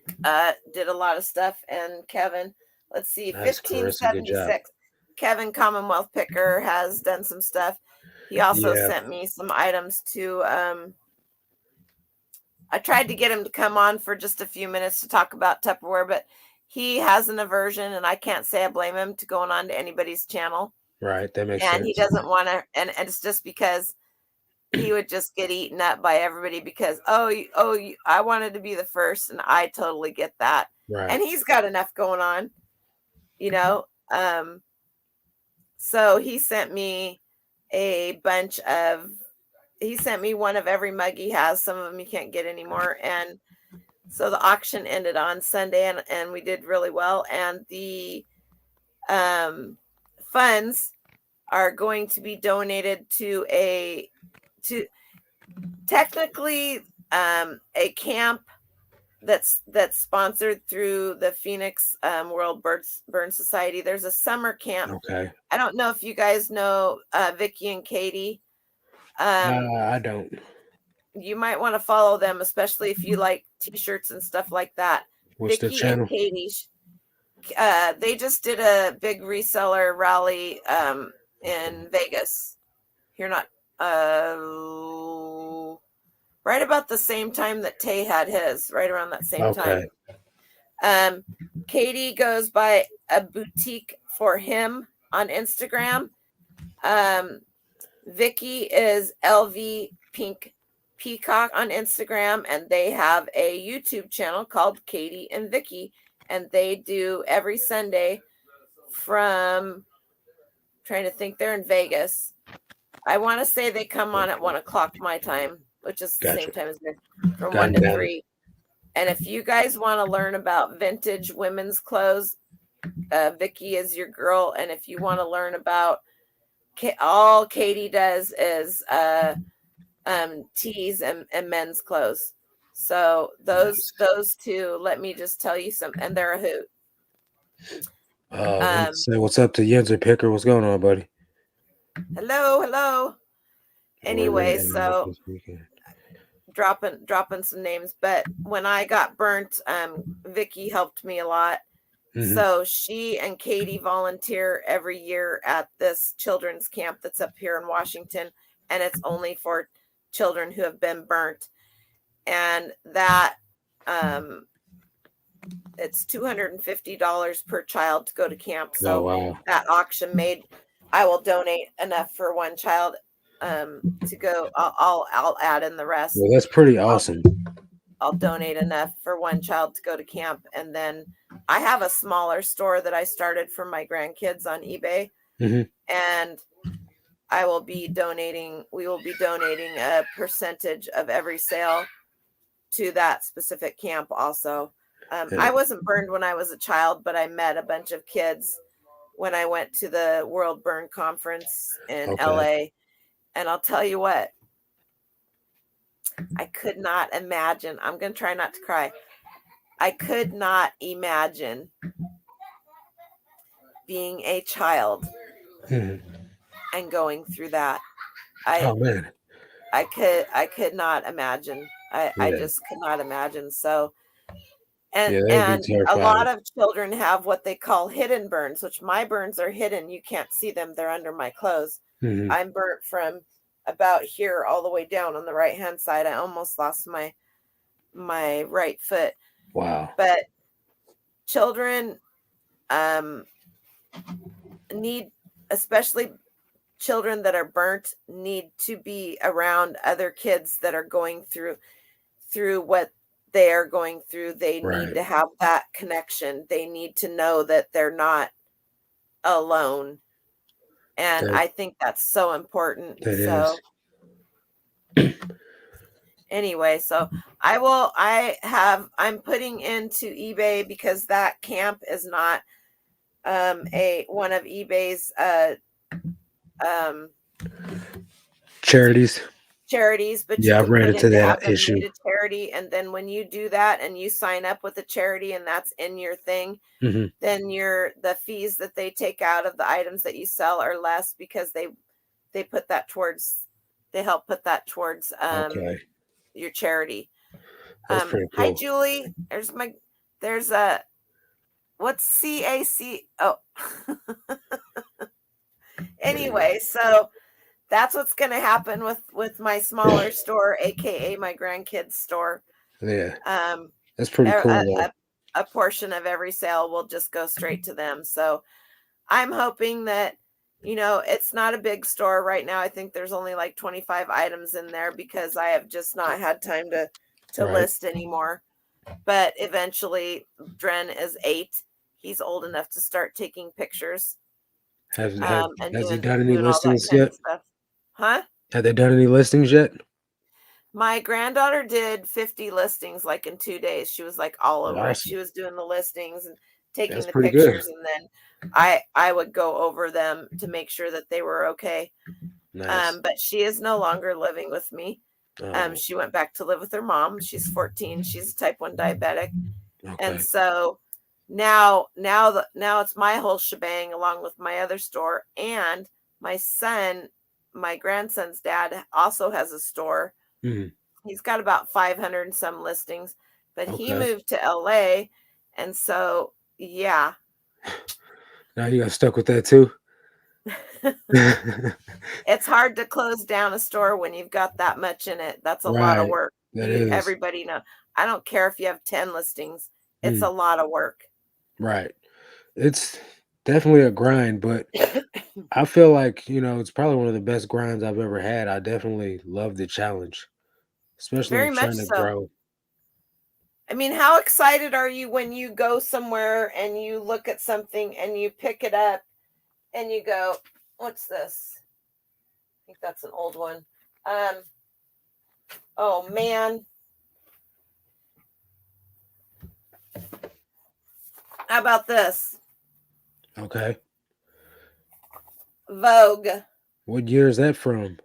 Speaker 2: did a lot of stuff, and Kevin. Let's see,
Speaker 1: nice,
Speaker 2: 1576. Kevin Commonwealth Picker has done some stuff. He also sent me some items to. I tried to get him to come on for just a few minutes to talk about Tupperware, but he has an aversion, and I can't say I blame him to going on to anybody's channel.
Speaker 1: Right, that makes sense.
Speaker 2: And he doesn't want to, and it's just because he would just get eaten up by everybody because I wanted to be the first, and I totally get that.
Speaker 1: Right.
Speaker 2: And he's got enough going on, so he sent me one of every mug he has. Some of them you can't get anymore. And so the auction ended on Sunday, and we did really well. And the funds are going to be donated to technically a camp that's sponsored through the Phoenix World Burn Society. There's a summer camp.
Speaker 1: Okay.
Speaker 2: I don't know if you guys know Vicky and Katie.
Speaker 1: I don't.
Speaker 2: You might want to follow them, especially if you like t-shirts and stuff like that.
Speaker 1: What's
Speaker 2: Vicky
Speaker 1: their channel?
Speaker 2: and Katie, they just did a big reseller rally in Vegas. You're not right about the same time that Tay had his, right around that same time. Katie goes by a boutique for him on Instagram. Vicky is LV Pink Peacock on Instagram, and they have a YouTube channel called Katie and Vicky, and they do every Sunday from, trying to think, they're in Vegas. I want to say they come on at 1:00 my time, which is the same time as me, from 1 to 3. And if you guys want to learn about vintage women's clothes, Vicky is your girl. And if you want to learn about all Katie does is tees and men's clothes. So those two, let me just tell you something, and they're a hoot.
Speaker 1: Say what's up to Yenzer Picker. What's going on, buddy?
Speaker 2: Hello. Anyway, so dropping some names, but when I got burnt, Vicky helped me a lot. Mm-hmm. So she and Katie volunteer every year at this children's camp that's up here in Washington, and it's only for children who have been burnt. And that it's $250 per child to go to camp. So that auction made, I will donate enough for one child to go. I'll add in the rest.
Speaker 1: Well, that's pretty awesome.
Speaker 2: I'll donate enough for one child to go to camp, and then I have a smaller store that I started for my grandkids on eBay, mm-hmm. and we will be donating a percentage of every sale to that specific camp also. I wasn't burned when I was a child, but I met a bunch of kids when I went to the World Burn Conference in LA. And I'll tell you what, I could not imagine. I'm going to try not to cry. I could not imagine being a child and going through that.
Speaker 1: Man.
Speaker 2: I could not imagine. I just could not imagine. So, and a lot of children have what they call hidden burns, which my burns are hidden. You can't see them. They're under my clothes. Mm-hmm. I'm burnt from about here all the way down on the right hand side. I almost lost my right foot.
Speaker 1: Wow.
Speaker 2: But children need, especially children that are burnt, need to be around other kids that are going through. through what they are going through. They
Speaker 1: Right.
Speaker 2: need to have that connection. They need to know that they're not alone. And I think that's so important.
Speaker 1: That
Speaker 2: so anyway, so I'm putting into eBay because that camp is not one of eBay's
Speaker 1: charities,
Speaker 2: but
Speaker 1: yeah,
Speaker 2: you
Speaker 1: I've
Speaker 2: can
Speaker 1: ran
Speaker 2: put
Speaker 1: into
Speaker 2: in to
Speaker 1: that
Speaker 2: have them
Speaker 1: issue.
Speaker 2: made a charity, and then when you do that and you sign up with a charity and that's in your thing, then the fees that they take out of the items that you sell are less because they put that towards, they help put that towards your charity.
Speaker 1: That's pretty
Speaker 2: Hi
Speaker 1: cool.
Speaker 2: Julie, there's a what's CAC? Oh anyway, so that's what's going to happen with my smaller store, aka my grandkids store.
Speaker 1: Yeah, that's pretty cool.
Speaker 2: A portion of every sale will just go straight to them. So I'm hoping that, it's not a big store right now. I think there's only like 25 items in there because I have just not had time to list anymore. But eventually, Dren is 8. He's old enough to start taking pictures.
Speaker 1: Has he
Speaker 2: doing
Speaker 1: done any
Speaker 2: all that
Speaker 1: listings
Speaker 2: kind
Speaker 1: yet?
Speaker 2: of stuff. Huh?
Speaker 1: Have they done any listings yet?
Speaker 2: My granddaughter did 50 listings like in 2 days. She was like all over it.
Speaker 1: Awesome.
Speaker 2: She was doing the listings and taking the
Speaker 1: pretty
Speaker 2: pictures,
Speaker 1: good.
Speaker 2: and then I would go over them to make sure that they were okay.
Speaker 1: Nice.
Speaker 2: But she is no longer living with me.
Speaker 1: Oh,
Speaker 2: She went back to live with her mom. She's 14. She's a type 1 diabetic. And
Speaker 1: okay.
Speaker 2: so now it's my whole shebang along with my other store, and my grandson's dad also has a store. He's got about 500 and some listings, but he moved to LA, and so yeah.
Speaker 1: Now you got stuck with that too.
Speaker 2: It's hard to close down a store when you've got that much in it. That's a lot of work. Everybody know. I don't care if you have 10 listings. It's a lot of work.
Speaker 1: Right. It's definitely a grind, but I feel like, it's probably one of the best grinds I've ever had. I definitely love the challenge, especially
Speaker 2: Very much
Speaker 1: trying to
Speaker 2: so.
Speaker 1: grow.
Speaker 2: I mean, how excited are you when you go somewhere and you look at something and you pick it up and you go, what's this? I think that's an old one. Oh man. How about this?
Speaker 1: Okay.
Speaker 2: Vogue.
Speaker 1: What year is that from?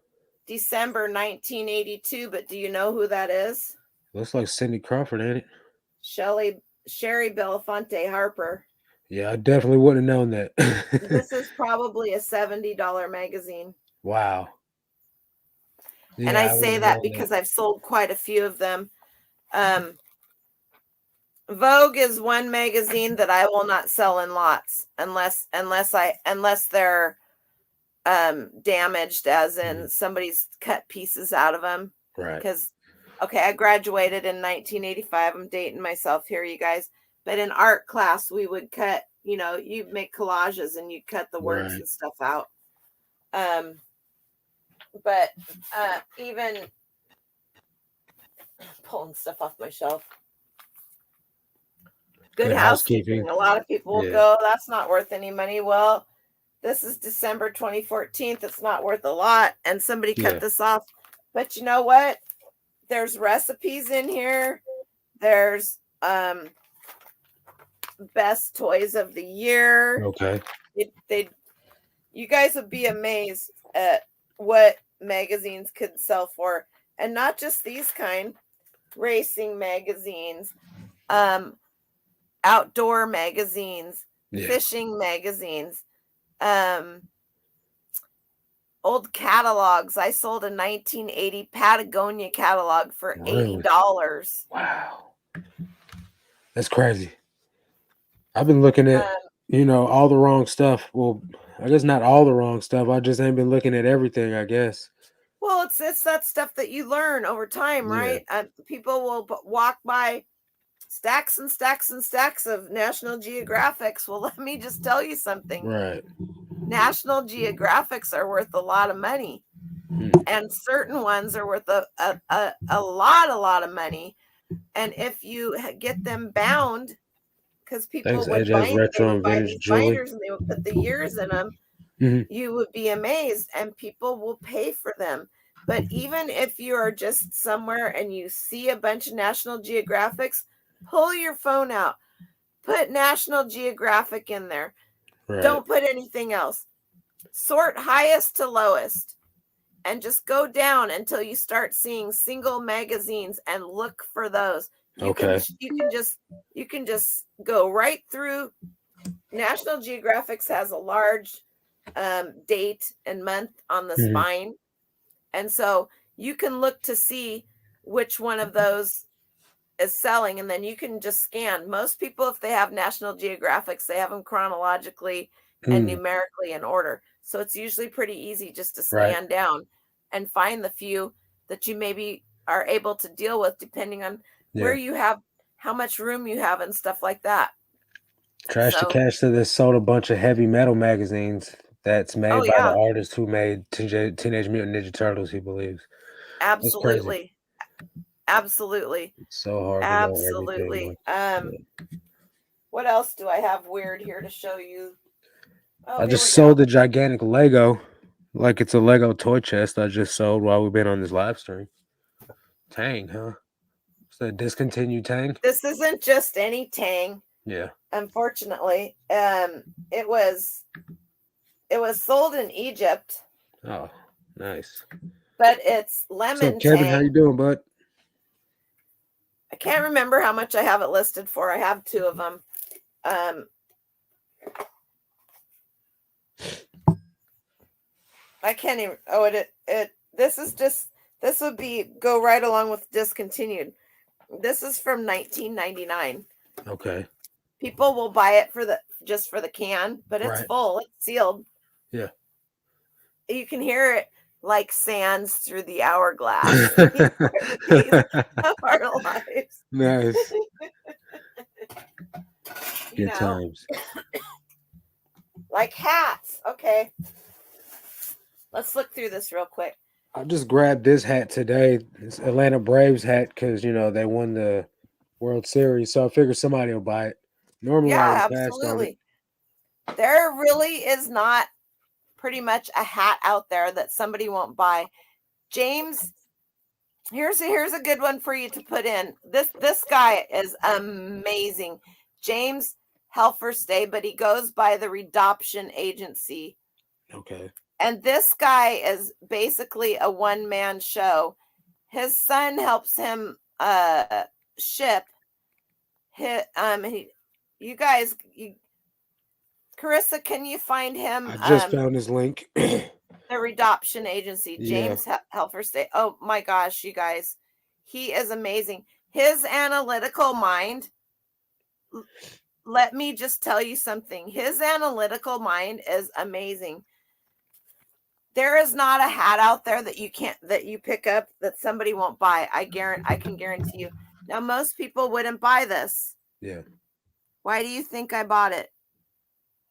Speaker 2: December 1982, but do you know who that is?
Speaker 1: Looks like Cindy Crawford, ain't it?
Speaker 2: Sherry Belafonte Harper.
Speaker 1: Yeah, I definitely wouldn't have known that.
Speaker 2: This is probably a $70 magazine.
Speaker 1: Wow.
Speaker 2: Yeah, and I say that because I've sold quite a few of them. Vogue is one magazine that I will not sell in lots unless they're damaged, as in somebody's cut pieces out of them.
Speaker 1: Right.
Speaker 2: Because I graduated in 1985. I'm dating myself here, you guys. But in art class, we would cut, you make collages and you cut the words and stuff out. But even pulling stuff off my shelf. Good housekeeping. A lot of people will go, that's not worth any money. Well, this is December 2014. It's not worth a lot. And somebody cut this off. But you know what? There's recipes in here. There's best toys of the year.
Speaker 1: Okay.
Speaker 2: You guys would be amazed at what magazines could sell for. And not just these kind. Racing magazines. Outdoor magazines. Fishing magazines. Old catalogs. I sold a 1980 Patagonia catalog for $80.
Speaker 1: Wow. That's crazy. I've been looking at, all the wrong stuff. Well, I guess not all the wrong stuff. I just ain't been looking at everything, I guess.
Speaker 2: Well, it's that stuff that you learn over time, right? People will walk by stacks and stacks and stacks of National Geographics. Well, let me just tell you something.
Speaker 1: Right.
Speaker 2: National Geographics are worth a lot of money. And certain ones are worth a lot of money. And if you get them bound, because people
Speaker 1: Thanks,
Speaker 2: would
Speaker 1: AJ's
Speaker 2: bind, they
Speaker 1: Retro
Speaker 2: would
Speaker 1: and
Speaker 2: buy
Speaker 1: Vintage
Speaker 2: these
Speaker 1: Jewelry.
Speaker 2: binders and they would put the years in them, you would be amazed, and people will pay for them. But even if you are just somewhere and you see a bunch of National Geographics, pull your phone out, put National Geographic in there.
Speaker 1: Right.
Speaker 2: Don't put anything else. Sort highest to lowest and just go down until you start seeing single magazines and look for those. You can just go right through. National Geographic's has a large date and month on the spine, and so you can look to see which one of those is selling, and then you can just scan. Most people, if they have National Geographics, they have them chronologically and numerically in order, so it's usually pretty easy just to scan down and find the few that you maybe are able to deal with, depending on where you have, how much room you have, and stuff like that.
Speaker 1: Trash to Cash said they sold a bunch of heavy metal magazines that's made by the artist who made Teenage Mutant Ninja Turtles, he believes. That's crazy.
Speaker 2: Absolutely.
Speaker 1: It's so hard to know everything.
Speaker 2: What else do I have weird here to show you?
Speaker 1: I just sold the gigantic Lego, like it's a Lego toy chest I just sold while we've been on this live stream. Tang, huh? Is that discontinued Tang?
Speaker 2: This isn't just any Tang.
Speaker 1: Yeah.
Speaker 2: Unfortunately, it was sold in Egypt.
Speaker 1: Oh, nice.
Speaker 2: But it's lemon.
Speaker 1: What's up, Kevin?
Speaker 2: Tang.
Speaker 1: How you doing, bud?
Speaker 2: I can't remember how much I have it listed for. I have two of them. I can't even. Oh, this is just. This would go right along with discontinued. This is from 1999.
Speaker 1: Okay.
Speaker 2: People will buy it just for the can, but it's full. It's sealed.
Speaker 1: Yeah.
Speaker 2: You can hear it like sands through the hourglass of our lives.
Speaker 1: Nice. Good times.
Speaker 2: Like hats. Okay. Let's look through this real quick.
Speaker 1: I just grabbed this hat today. It's Atlanta Braves hat because, they won the World Series. So I figured somebody will buy it. Normally, I would pass on it.
Speaker 2: There really is not pretty much a hat out there that somebody won't buy. James, here's a good one for you to put in. This guy is amazing. James Helferstay, but he goes by the Redoption Agency.
Speaker 1: Okay.
Speaker 2: And this guy is basically a one-man show. His son helps him ship. Carissa, can you find him?
Speaker 1: I just found his link.
Speaker 2: The Redoption Agency, James Helferstay. Oh my gosh, you guys, he is amazing. His analytical mind. Let me just tell you something. His analytical mind is amazing. There is not a hat out there that you pick up that somebody won't buy. I can guarantee you. Now, most people wouldn't buy this.
Speaker 1: Yeah.
Speaker 2: Why do you think I bought it?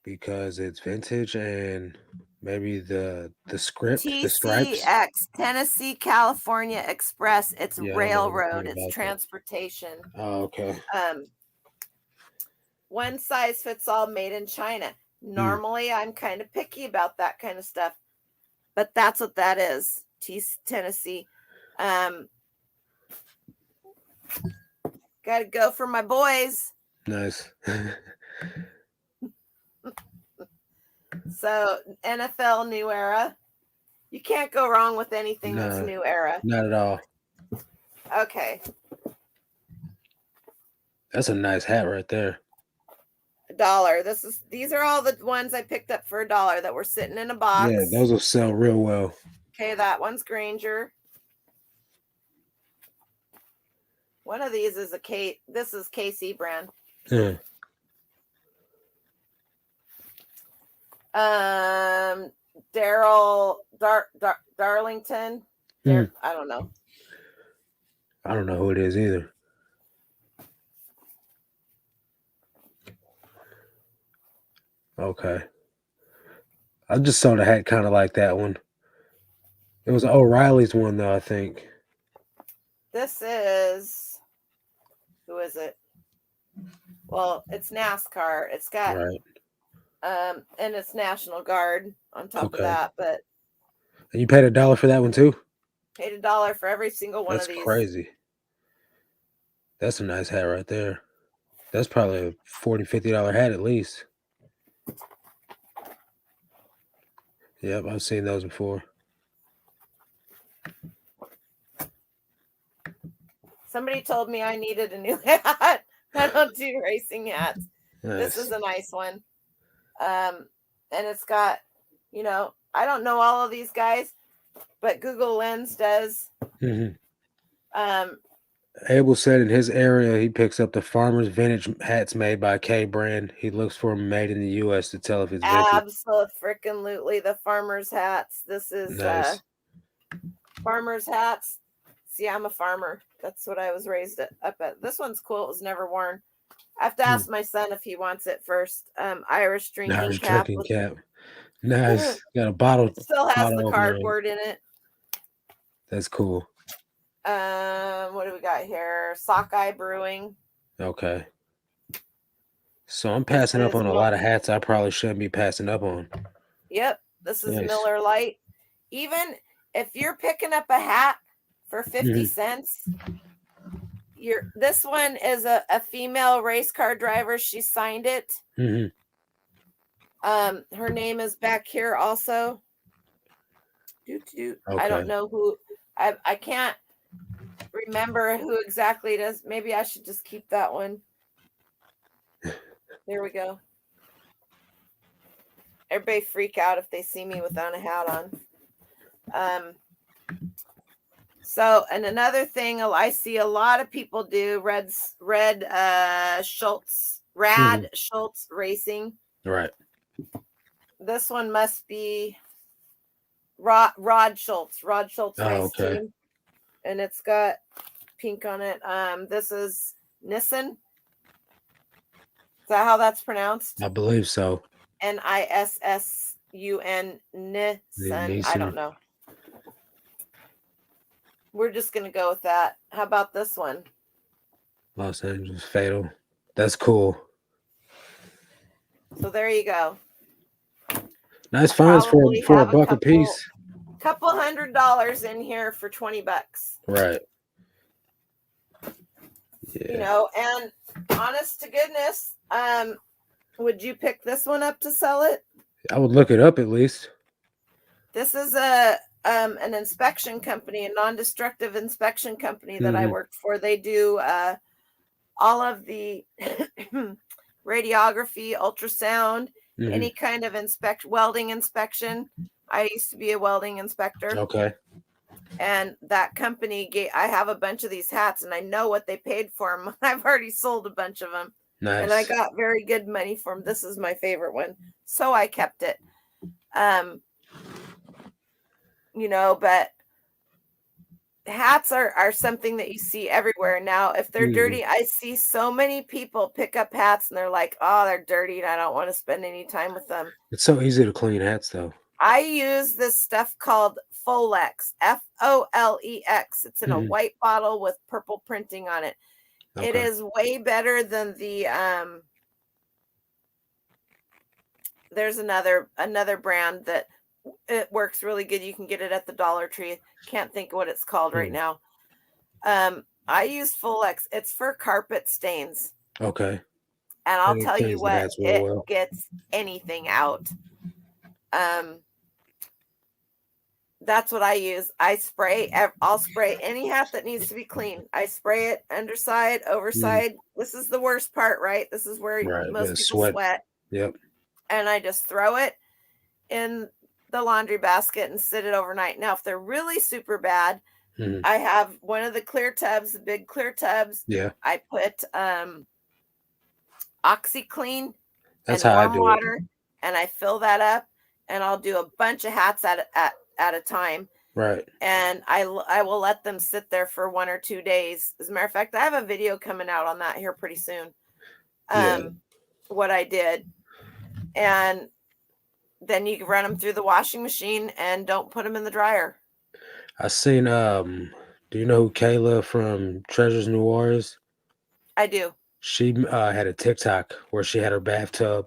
Speaker 1: Because it's vintage and maybe the script, the stripes.
Speaker 2: TCX, Tennessee California Express. It's railroad. It's transportation.
Speaker 1: Oh, okay.
Speaker 2: One size fits all, made in China. Normally, I'm kind of picky about that kind of stuff. But that's what that is. Tennessee. Got to go for my boys.
Speaker 1: Nice.
Speaker 2: So, NFL New Era. You can't go wrong with anything that's New Era.
Speaker 1: Not at all.
Speaker 2: Okay.
Speaker 1: That's a nice hat right there.
Speaker 2: $1. These are all the ones I picked up for $1 that were sitting in a box.
Speaker 1: Yeah, those will sell real well.
Speaker 2: Okay, that one's Granger. One of these is this is KC brand.
Speaker 1: Yeah.
Speaker 2: Darlington. I don't know.
Speaker 1: I don't know who it is either. Okay. I just saw the hat kind of like that one. It was O'Reilly's one though, I think.
Speaker 2: This is, who is it? Well, it's NASCAR. It's got
Speaker 1: Right.
Speaker 2: and it's National Guard on top of
Speaker 1: Okay.
Speaker 2: that, but
Speaker 1: And you paid $1 for that one too?
Speaker 2: paid $1 for every single one
Speaker 1: That's
Speaker 2: of these.
Speaker 1: crazy. That's a nice hat right there. That's probably a $40-$50 hat at least. Yep, I've seen those before.
Speaker 2: Somebody told me I needed a new hat. I don't do racing hats.
Speaker 1: Nice.
Speaker 2: This is a nice one. And it's got, I don't know all of these guys, but Google Lens does.
Speaker 1: Abel said in his area he picks up the farmer's vintage hats made by K brand. He looks for them made in the U.S. to tell if it's vintage.
Speaker 2: Absolutely, the farmer's hats. This is
Speaker 1: Nice.
Speaker 2: Farmer's hats. See, I'm a farmer. That's what I was raised up at. This one's cool. It was never worn. I have to ask my son if he wants it first. Irish drinking cap.
Speaker 1: Nice. Got a bottle.
Speaker 2: Still has
Speaker 1: bottle
Speaker 2: the cardboard in it.
Speaker 1: That's cool.
Speaker 2: What do we got here? Sockeye Brewing.
Speaker 1: Okay. So I'm passing up on a lot of hats I probably shouldn't be passing up on.
Speaker 2: Yep. This is Miller Lite. Even if you're picking up a hat for 50 cents, this one is a female race car driver. She signed it. Her name is back here also. Okay. I don't know who. I can't remember who exactly it is. Maybe I should just keep that one. There we go. Everybody freak out if they see me without a hat on. So, and another thing I see a lot of people do, Rad Schultz Racing.
Speaker 1: Right.
Speaker 2: This one must be Rod Schultz race team. And it's got pink on it. This is Nissan. Is that how that's pronounced?
Speaker 1: I believe so.
Speaker 2: Nissun. Nissan. I don't know. We're just going to go with that. How about this one?
Speaker 1: Los Angeles Fatal. That's cool.
Speaker 2: So there you go.
Speaker 1: Nice finds for a buck a piece.
Speaker 2: Couple $100 in here for $20.
Speaker 1: Right. Yeah.
Speaker 2: And honest to goodness, would you pick this one up to sell it?
Speaker 1: I would look it up at least.
Speaker 2: This is an inspection company, a non-destructive inspection company that I worked for. They do all of the radiography, ultrasound, any kind of welding inspection. I used to be a welding inspector.
Speaker 1: Okay.
Speaker 2: And that company I have a bunch of these hats and I know what they paid for them. I've already sold a bunch of them.
Speaker 1: Nice.
Speaker 2: And I got very good money for them. This is my favorite one. So I kept it. But hats are something that you see everywhere. Now, if they're dirty, I see so many people pick up hats and they're like, oh, they're dirty and I don't want to spend any time with them.
Speaker 1: It's so easy to clean hats though.
Speaker 2: I use this stuff called Folex, Folex. It's in a white bottle with purple printing on it. Okay. It is way better than the there's another brand that it works really good. You can get it at the Dollar Tree. Can't think of what it's called right now. I use Folex. It's for carpet stains.
Speaker 1: Okay.
Speaker 2: And I'll tell you what, it gets anything out. That's what I use. I'll spray any hat that needs to be clean. I spray it underside, overside. This is the worst part, right? This is where most people sweat.
Speaker 1: Yep.
Speaker 2: And I just throw it in the laundry basket and sit it overnight. Now, if they're really super bad, I have one of the clear tubs, the big clear tubs.
Speaker 1: Yeah.
Speaker 2: I put OxyClean
Speaker 1: and
Speaker 2: warm water, and I fill that up, and I'll do a bunch of hats at a time.
Speaker 1: Right.
Speaker 2: And I will let them sit there for 1 or 2 days. As a matter of fact, I have a video coming out on that here pretty soon. What I did. And then you can run them through the washing machine and don't put them in the dryer.
Speaker 1: I seen do you know who Kayla from Treasures Noir is?
Speaker 2: I do.
Speaker 1: She had a TikTok where she had her bathtub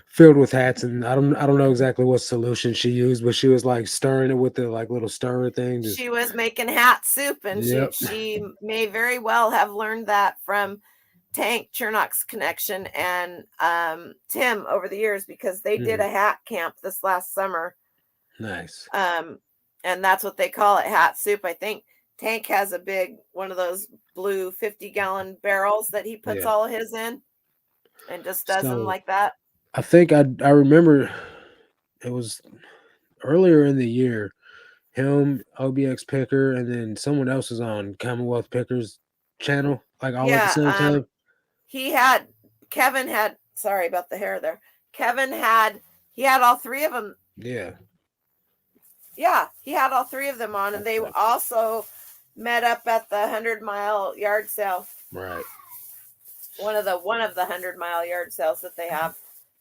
Speaker 1: filled with hats, and I don't know exactly what solution she used, but she was like stirring it with the like little stirrer thing. Just
Speaker 2: She was making hat soup, and she
Speaker 1: yep.
Speaker 2: she may very well have learned that from Tank Chernok's connection and Tim over the years, because they did
Speaker 1: Mhm.
Speaker 2: a hat camp this last summer.
Speaker 1: Nice.
Speaker 2: And that's what they call it, hat soup. I think Tank has a big one of those blue 50-gallon barrels that he puts
Speaker 1: Yeah.
Speaker 2: all of his in and just does them
Speaker 1: So
Speaker 2: like that.
Speaker 1: I think I remember it was earlier in the year. Him, OBX Picker, and then someone else was on Commonwealth Pickers channel, like all at the
Speaker 2: Yeah,
Speaker 1: same time.
Speaker 2: he had Kevin had, sorry about the hair there. Kevin had, he had all three of them.
Speaker 1: Yeah.
Speaker 2: Yeah, he had all three of them on, and they
Speaker 1: Okay.
Speaker 2: also met up at the 100-mile yard sale.
Speaker 1: Right.
Speaker 2: One of the 100-mile yard sales that they have.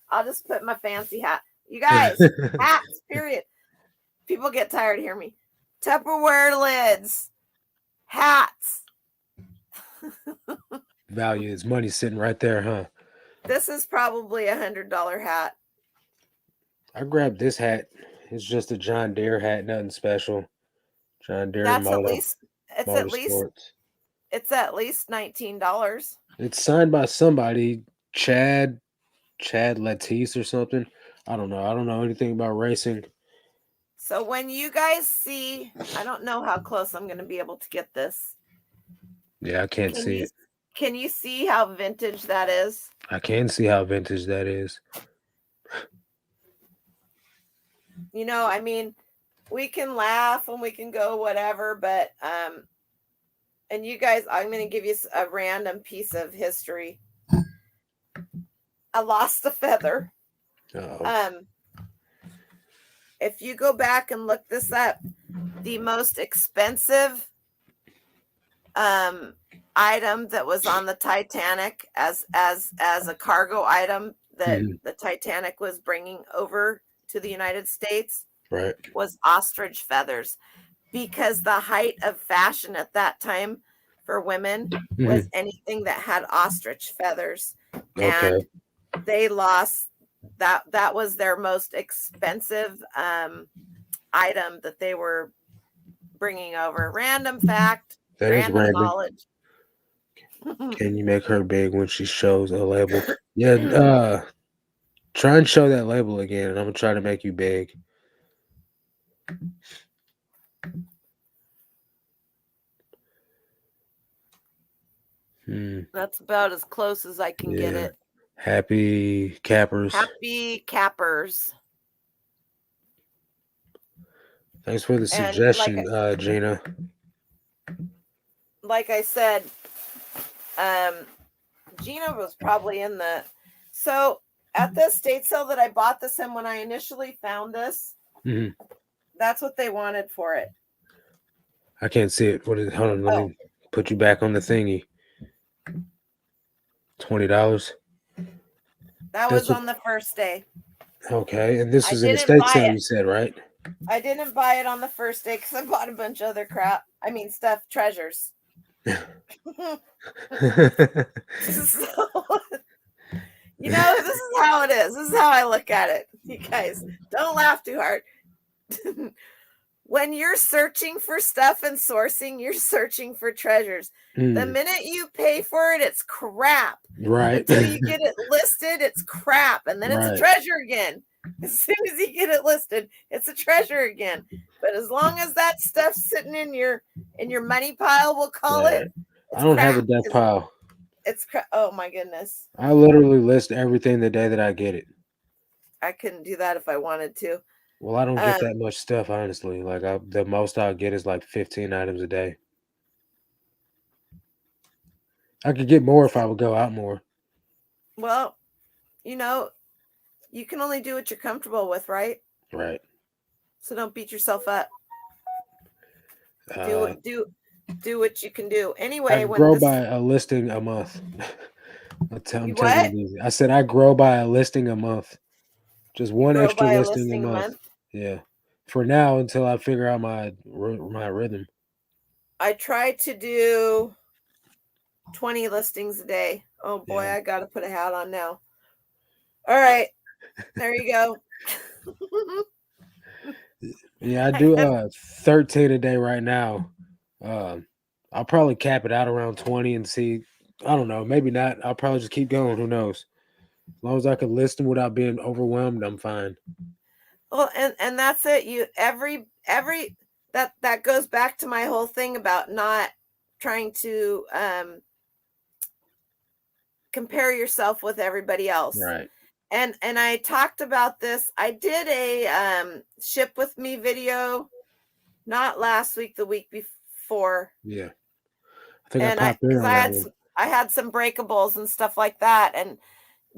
Speaker 2: I'll just put my fancy hat. You guys, hats, period. People get tired of hearing me. Tupperware lids, hats.
Speaker 1: Value is money sitting right there, huh?
Speaker 2: This is probably $100 hat.
Speaker 1: I grabbed this hat. It's just a John Deere hat, nothing special. John Deere
Speaker 2: That's at least, it's at least,
Speaker 1: Motorsports.
Speaker 2: it's at least $19.
Speaker 1: It's signed by somebody, Chad Latisse or something. I don't know. I don't know anything about racing.
Speaker 2: So when you guys see, I don't know how close I'm going to be able to get this.
Speaker 1: Yeah, I can't
Speaker 2: Can
Speaker 1: see
Speaker 2: you
Speaker 1: it.
Speaker 2: can you see how vintage that is?
Speaker 1: I can see how vintage that is.
Speaker 2: You know, I mean, we can laugh and we can go whatever, but and you guys, I'm going to give you a random piece of history. I lost a feather.
Speaker 1: Uh-oh.
Speaker 2: If you go back and look this up, the most expensive item that was on the Titanic as a cargo item that the Titanic was bringing over to the United States
Speaker 1: Right.
Speaker 2: was ostrich feathers, because the height of fashion at that time for women was anything that had ostrich feathers.
Speaker 1: Okay.
Speaker 2: And they lost that was their most expensive item that they were bringing over. Random fact,
Speaker 1: That is
Speaker 2: random
Speaker 1: random.
Speaker 2: knowledge.
Speaker 1: Can you make her big when she shows a label? Yeah, try and show that label again, and I'm gonna try to make you big.
Speaker 2: That's about as close as I can get it.
Speaker 1: Happy cappers.
Speaker 2: Happy cappers.
Speaker 1: Thanks for the
Speaker 2: And
Speaker 1: suggestion, Gina.
Speaker 2: like I said, Gina was probably in the, so at the estate sale that I bought this in, when I initially found this, that's what they wanted for it.
Speaker 1: I can't see it. What is? Hold on, let me put you back on the thingy. $20.
Speaker 2: That was on the first day.
Speaker 1: Okay, and this
Speaker 2: I
Speaker 1: is an
Speaker 2: didn't
Speaker 1: estate
Speaker 2: buy
Speaker 1: sale,
Speaker 2: it.
Speaker 1: you said, right?
Speaker 2: I didn't buy it on the first day because I bought a bunch of other crap. I mean, stuff, treasures. So, you know, this is how it is. This is how I look at it. You guys, don't laugh too hard. When you're searching for stuff and sourcing, you're searching for treasures. The minute you pay for it, it's crap.
Speaker 1: Right.
Speaker 2: Until you get it listed, it's crap. And then it's a treasure again. As soon as you get it listed, it's a treasure again. But as long as that stuff's sitting in your money pile, we'll call it.
Speaker 1: I don't have a death pile.
Speaker 2: It's crap. Oh my goodness.
Speaker 1: I literally list everything the day that I get it.
Speaker 2: I couldn't do that if I wanted to.
Speaker 1: Well, I don't get that much stuff, honestly. Like the most I'll get is like 15 items a day. I could get more if I would go out more.
Speaker 2: Well, you know, you can only do what you're comfortable with, right?
Speaker 1: Right.
Speaker 2: So don't beat yourself up. Do what you can do. Anyway,
Speaker 1: I grow by a listing a month. I'm taking it easy. I said I grow by a listing a month. Just one extra listing a month. Yeah. for now until I figure out my rhythm.
Speaker 2: I try to do 20 listings a day. Oh boy,
Speaker 1: Yeah.
Speaker 2: I got to put a hat on now. All right. There you go.
Speaker 1: Yeah, I
Speaker 2: I
Speaker 1: do
Speaker 2: have
Speaker 1: 13 a day right now. I'll probably cap it out around 20 and see. I don't know, maybe not. I'll probably just keep going. Who knows? As long as I can list them without being overwhelmed, I'm fine.
Speaker 2: well, and that's it. You every that goes back to my whole thing about not trying to compare yourself with everybody else.
Speaker 1: Right.
Speaker 2: And I talked about this. I did a ship with me video not last week, the week before.
Speaker 1: Yeah. I think I
Speaker 2: And I
Speaker 1: popped in
Speaker 2: because
Speaker 1: on that one.
Speaker 2: I had some breakables and stuff like that. And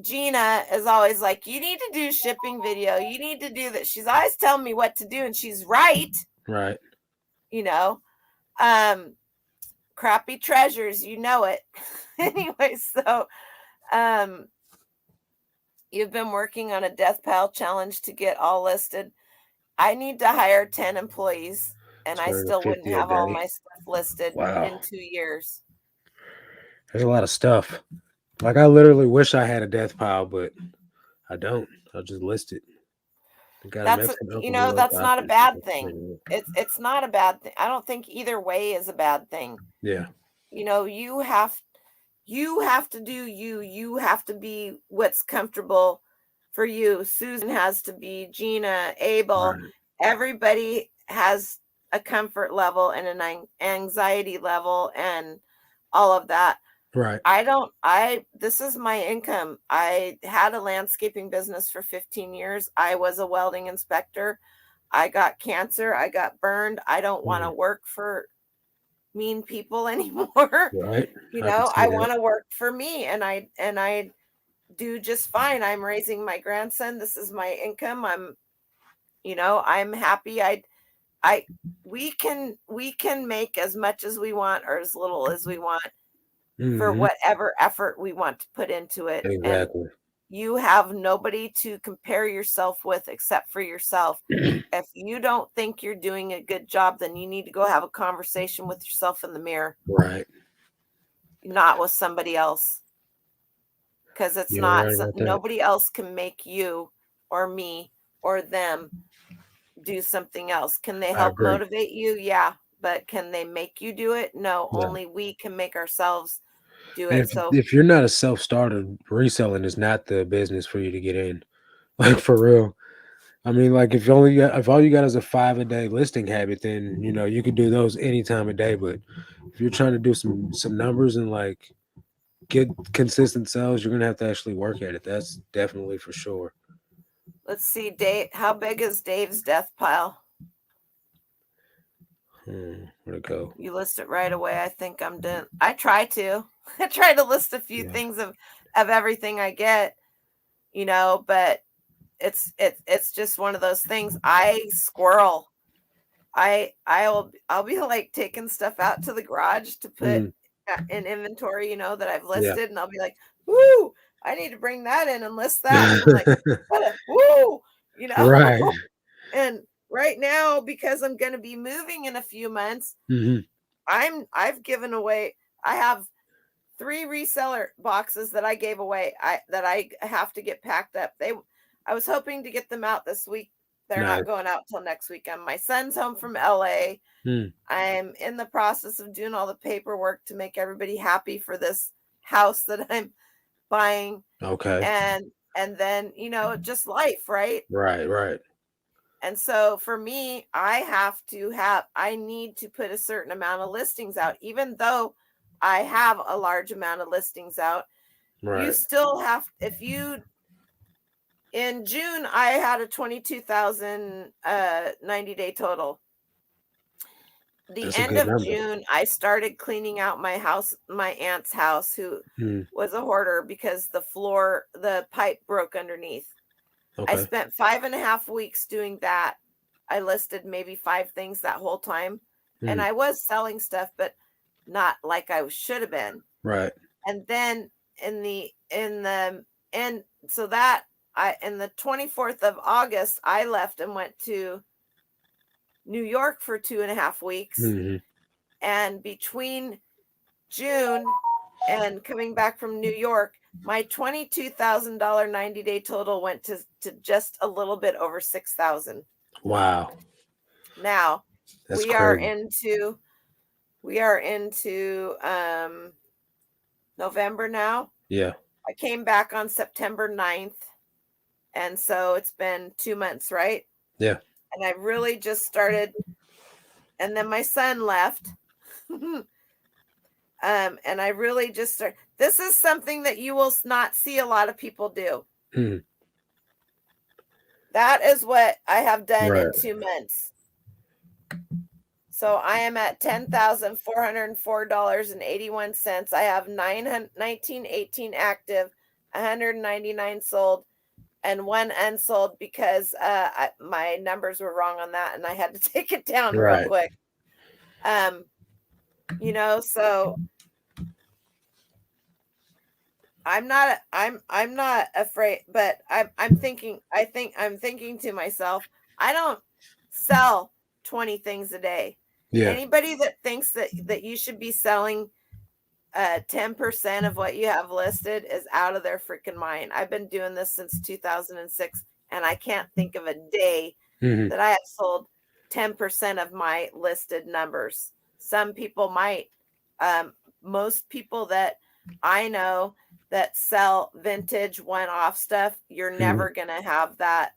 Speaker 2: Gina is always like, you need to do shipping video. You need to do that. She's always telling me what to do, and she's right,
Speaker 1: Right.
Speaker 2: you know. Um, crappy treasures, you know it. Anyway, so um you've been working on a death pile challenge to get all listed. I need to hire 10 employees, and I still wouldn't
Speaker 1: 250 a
Speaker 2: have all
Speaker 1: day.
Speaker 2: my stuff listed
Speaker 1: Wow.
Speaker 2: in 2 years.
Speaker 1: There's a lot of stuff. Like I literally wish I had a death pile, but I don't. I'll just list it. I got a Mexican uncle who loves
Speaker 2: That's not a
Speaker 1: options.
Speaker 2: bad thing. It's not a bad thing. I don't think either way is a bad thing.
Speaker 1: Yeah.
Speaker 2: You have to do you. You have to be what's comfortable for you. Susan has to be, Gina, Abel.
Speaker 1: Right.
Speaker 2: Everybody has a comfort level and an anxiety level and all of that.
Speaker 1: Right.
Speaker 2: This is my income. I had a landscaping business for 15 years. I was a welding inspector. I got cancer. I got burned. I don't want to work for mean people anymore.
Speaker 1: Right. I can see
Speaker 2: I
Speaker 1: that.
Speaker 2: want to work for me, and I do just fine. I'm raising my grandson. This is my income. I'm happy. We can make as much as we want or as little as we want for whatever effort we want to put into it. And
Speaker 1: Exactly.
Speaker 2: you have nobody to compare yourself with except for yourself. If you don't think you're doing a good job, then you need to go have a conversation with yourself in the mirror,
Speaker 1: Right.
Speaker 2: not with somebody else. Because it's
Speaker 1: You're
Speaker 2: not,
Speaker 1: right about that.
Speaker 2: nobody else can make you or me or them do something else. Can they
Speaker 1: I
Speaker 2: help
Speaker 1: agree.
Speaker 2: motivate you? Yeah. But can they make you do it? No,
Speaker 1: Yeah.
Speaker 2: only we can make ourselves do
Speaker 1: And
Speaker 2: it. So
Speaker 1: if you're not a self-starter, reselling is not the business for you to get in. Like for real. I mean, like if all you got is a 5 a day listing habit, then you could do those any time of day. But if you're trying to do some numbers and like get consistent sales, you're gonna have to actually work at it. That's definitely for sure.
Speaker 2: let's see, Dave. How big is Dave's death pile?
Speaker 1: Where'd it go?
Speaker 2: You list it right away. I think I'm done. I try to. I try to list a few
Speaker 1: Yeah.
Speaker 2: things of everything I get, but it's just one of those things. I squirrel. I'll be like taking stuff out to the garage to put in inventory, that I've
Speaker 1: Yeah.
Speaker 2: listed, and I'll be like, "Woo! I need to bring that in and list that." And I'm like, "Woo!"
Speaker 1: Right.
Speaker 2: And right now, because I'm going to be moving in a few months, I've given away. I have 3 reseller boxes that I gave away. That I have to get packed up. I was hoping to get them out this week. They're
Speaker 1: Nice.
Speaker 2: not going out till next weekend. My son's home from LA. I'm in the process of doing all the paperwork to make everybody happy for this house that I'm buying.
Speaker 1: Okay.
Speaker 2: And then, just life, right?
Speaker 1: Right.
Speaker 2: And so for me, I need to put a certain amount of listings out, even though I have a large amount of listings out.
Speaker 1: Right.
Speaker 2: You still have, in June, I had a 22,000 90-day total. The
Speaker 1: That's a
Speaker 2: end
Speaker 1: good
Speaker 2: of
Speaker 1: number.
Speaker 2: June, I started cleaning out my house, my aunt's house, who was a hoarder, because the pipe broke underneath. I
Speaker 1: Okay.
Speaker 2: spent 5.5 weeks doing that. I listed maybe 5 things that whole time. And I was selling stuff, but not like I should have been.
Speaker 1: Right.
Speaker 2: And then in the 24th of August, I left and went to New York for 2.5 weeks.
Speaker 1: Mm-hmm.
Speaker 2: And between June and coming back from New York, my $22,000 90-day total went to just a little bit over 6,000.
Speaker 1: Wow.
Speaker 2: Now
Speaker 1: That's
Speaker 2: we are
Speaker 1: crazy.
Speaker 2: into November now.
Speaker 1: Yeah.
Speaker 2: I came back on September 9th. And so it's been 2 months, right?
Speaker 1: Yeah.
Speaker 2: And I really just started, and then my son left. And I really just started. This is something that you will not see a lot of people do.
Speaker 1: Mm-hmm.
Speaker 2: That is what I have done in
Speaker 1: Right.
Speaker 2: 2 months. So I am at $10,404.81. I have 1918 active, 199 sold, and 1 unsold because my numbers were wrong on that, and I had to take it down real
Speaker 1: Right.
Speaker 2: quick. So I'm not afraid, but I'm thinking to myself, I don't sell 20 things a day.
Speaker 1: Yeah.
Speaker 2: Anybody that thinks that you should be selling 10% of what you have listed is out of their freaking mind. I've been doing this since 2006, and I can't think of a day that I have sold 10% of my listed numbers. Some people might. Most people that I know that sell vintage one-off stuff, you're never going to have that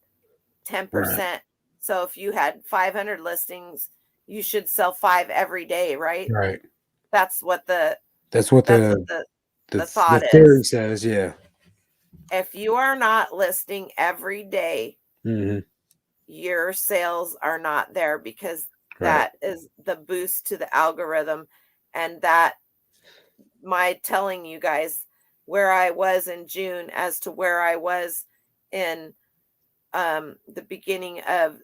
Speaker 2: 10%.
Speaker 1: Right.
Speaker 2: So if you had 500 listings, you should sell 5 every day, right?
Speaker 1: Right.
Speaker 2: That's what the
Speaker 1: the
Speaker 2: thought
Speaker 1: theory
Speaker 2: is.
Speaker 1: says. Yeah.
Speaker 2: If you are not listing every day,
Speaker 1: Mm-hmm.
Speaker 2: your sales are not there, because
Speaker 1: Right.
Speaker 2: that is the boost to the algorithm. And that my telling you guys where I was in June as to where I was in the beginning of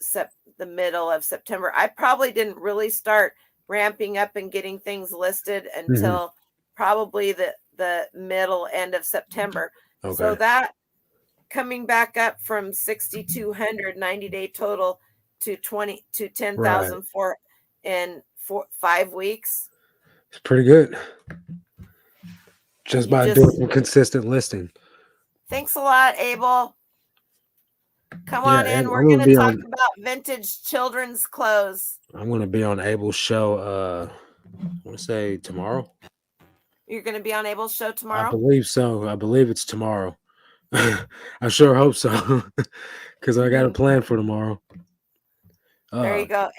Speaker 2: the middle of September. I probably didn't really start ramping up and getting things listed until probably the middle end of September.
Speaker 1: Okay.
Speaker 2: So that coming back up from 6,200 90-day total to 10,004 in 5 weeks.
Speaker 1: It's pretty good. Just by doing some consistent listing.
Speaker 2: Thanks a lot, Abel. Come on in. We're
Speaker 1: I'm
Speaker 2: going to talk about vintage children's clothes.
Speaker 1: I'm going to be on Abel's show, I want to say tomorrow.
Speaker 2: You're going to be on Abel's show tomorrow?
Speaker 1: I believe so. I believe it's tomorrow. I sure hope so, because I got a plan for tomorrow.
Speaker 2: There you go.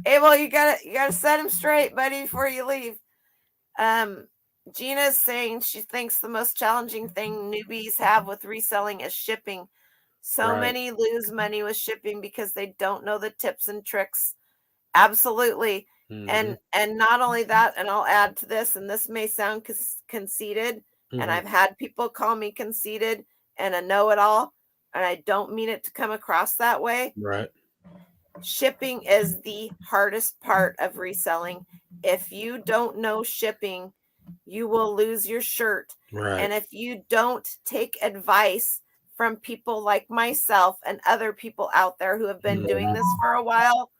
Speaker 2: Abel, you gotta set him straight, buddy, before you leave. Gina's saying she thinks the most challenging thing newbies have with reselling is shipping. So many lose money with shipping because they don't know the tips and tricks. Absolutely. And not only that, and I'll add to this, and this may sound conceited, and I've had people call me conceited and a know-it-all, and I don't mean it to come across that way.
Speaker 1: Right.
Speaker 2: Shipping is the hardest part of reselling. If you don't know shipping, you will lose your shirt.
Speaker 1: Right.
Speaker 2: And if you don't take advice from people like myself and other people out there who have been doing this for a while,